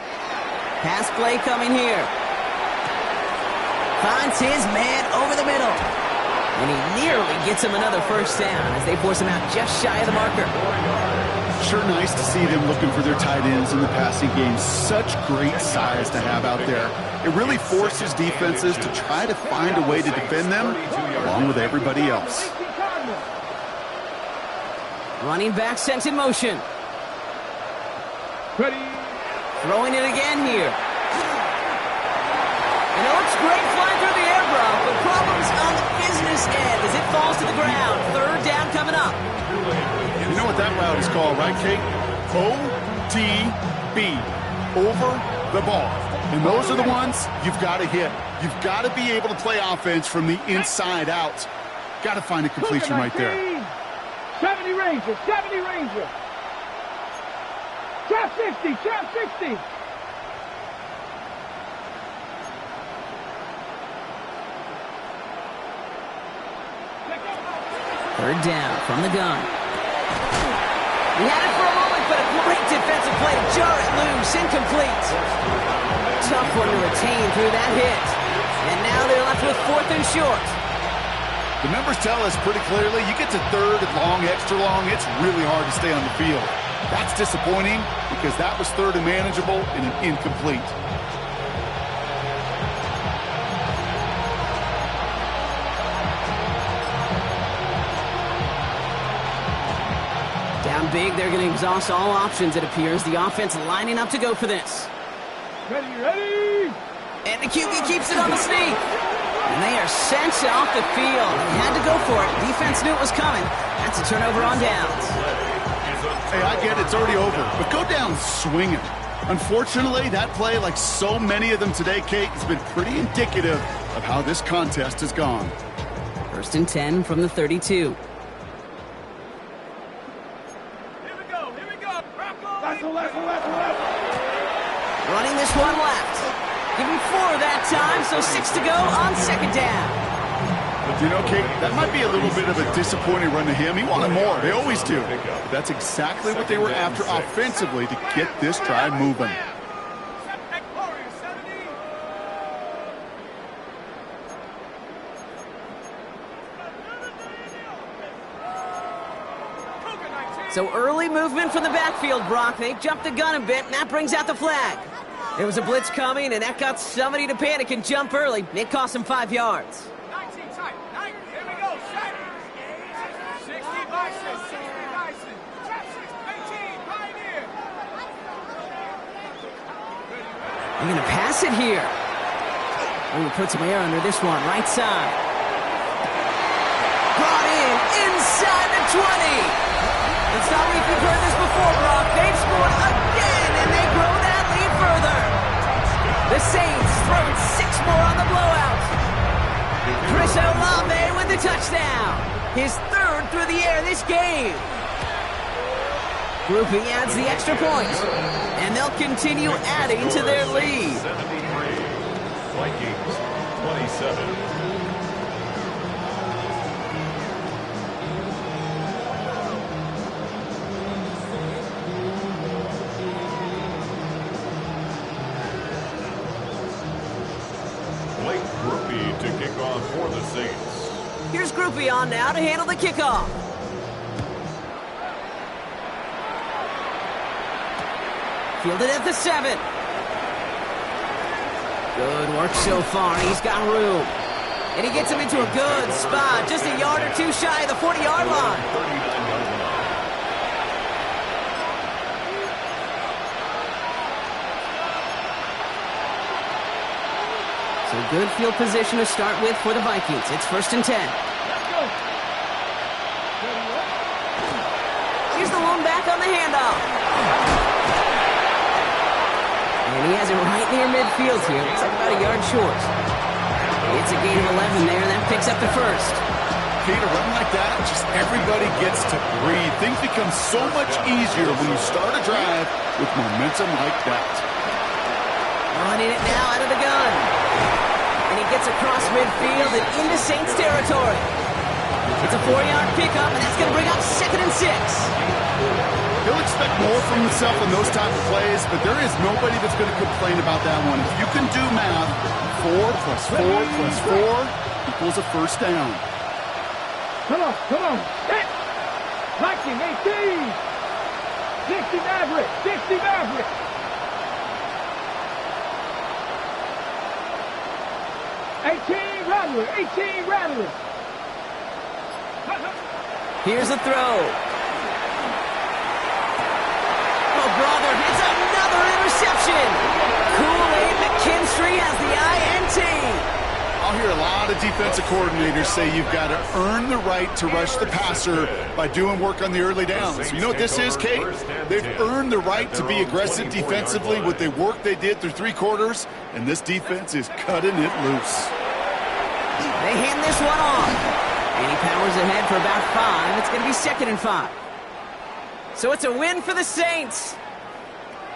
Pass play coming here. Finds his man over the middle. And he nearly gets him another first down as they force him out just shy of the marker. Sure nice to see them looking for their tight ends in the passing game. Such great size to have out there. It really forces defenses to try to find a way to defend them along with everybody else. Running back sent in motion. Ready. Throwing it again here. And it looks great flying through the air, bro, but problems on the business end as it falls to the ground. Third down coming up. You know what that route is called, right, Kate? OTB. Over the ball. And those are the ones you've got to hit. You've got to be able to play offense from the inside out. Got to find a completion right there. 70 Ranger. 70 Ranger. Trap 60. Trap 60. Third down from the gun. He had it for a moment, but a great defensive play to jar it loose. Incomplete. Tough one to retain through that hit. And now they're left with fourth and short. The numbers tell us pretty clearly, you get to third and long, extra long, it's really hard to stay on the field. That's disappointing because that was third and manageable and an incomplete. Down big, they're going to exhaust all options, it appears. The offense lining up to go for this. Ready. And the QB keeps it on the sneak. And they are sent off the field. They had to go for it. Defense knew it was coming. That's a turnover on downs. Hey, I get it. It's already over. But go down swinging. Unfortunately, that play, like so many of them today, Kate, has been pretty indicative of how this contest has gone. 1st and 10 from the 32. Here we go. Last one. Running this one left. Give him 4 that time, so 6 to go on 2nd down. But you know, Kate, that might be a little bit of a disappointing run to him. He wanted more. They always do. But that's exactly what they were after offensively to get this drive moving. So early movement from the backfield, Brock. They jumped the gun a bit, and that brings out the flag. There was a blitz coming, and that got somebody to panic and jump early. It cost them 5 yards. 19 tight. Here we go. 60 Bison. 60 Bison. 18 Pioneer. They're going to pass it here. Oh, put some air under this one. Right side. Brought in inside the 20. Let's not if you've heard this before, Brock. They've scored again, and they grow that lead further. The Saints throwing 6 more on the blowout. Chris Olave with the touchdown. His 3rd through the air this game. Groupie adds the extra point, and they'll continue adding to their lead. 73. Vikings 27. To kick off for the Saints. Here's Groupie on now to handle the kickoff. Fielded at the 7. Good work so far. He's got room. And he gets him into a good spot. Just a yard or 2 shy of the 40-yard line. 39-yard line. So good field position to start with for the Vikings. It's 1st and 10. Here's the lone back on the handoff. And he has it right near midfield here. Looks like about a yard short. It's a gain of 11 there, and that picks up the 1st. Kate, a run like that, just everybody gets to breathe. Things become so much easier when you start a drive with momentum like that. Running it now out of the gun. And he gets across midfield and into Saints territory. It's a 4-yard pickup, and that's going to bring up 2nd and 6. He'll expect more from himself in those type of plays, but there is nobody that's going to complain about that one. If you can do math, 4 plus 4 plus 4 equals a 1st down. Come on. Hit. Viking 18. 60 Maverick. 60 Maverick. Rattler. Here's a throw. Oh, brother, it's another interception. Kool-Aid McKinstry has the INT. I'll hear a lot of defensive coordinators say you've got to earn the right to rush the passer by doing work on the early downs. You know what this is, Kate? They've earned the right to be aggressive defensively with the work they did through 3 quarters, and this defense is cutting it loose. They hand this one off. And he powers ahead for about 5. It's going to be 2nd and 5. So it's a win for the Saints.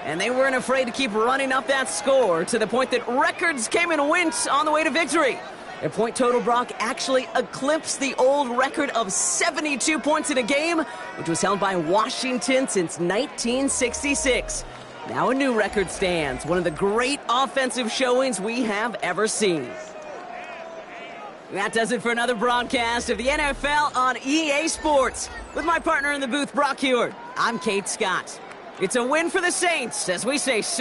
And they weren't afraid to keep running up that score to the point that records came and went on the way to victory. Their point total, Brock, actually eclipsed the old record of 72 points in a game, which was held by Washington since 1966. Now a new record stands, one of the great offensive showings we have ever seen. That does it for another broadcast of the NFL on EA Sports. With my partner in the booth, Brock Heward, I'm Kate Scott. It's a win for the Saints, as we say so.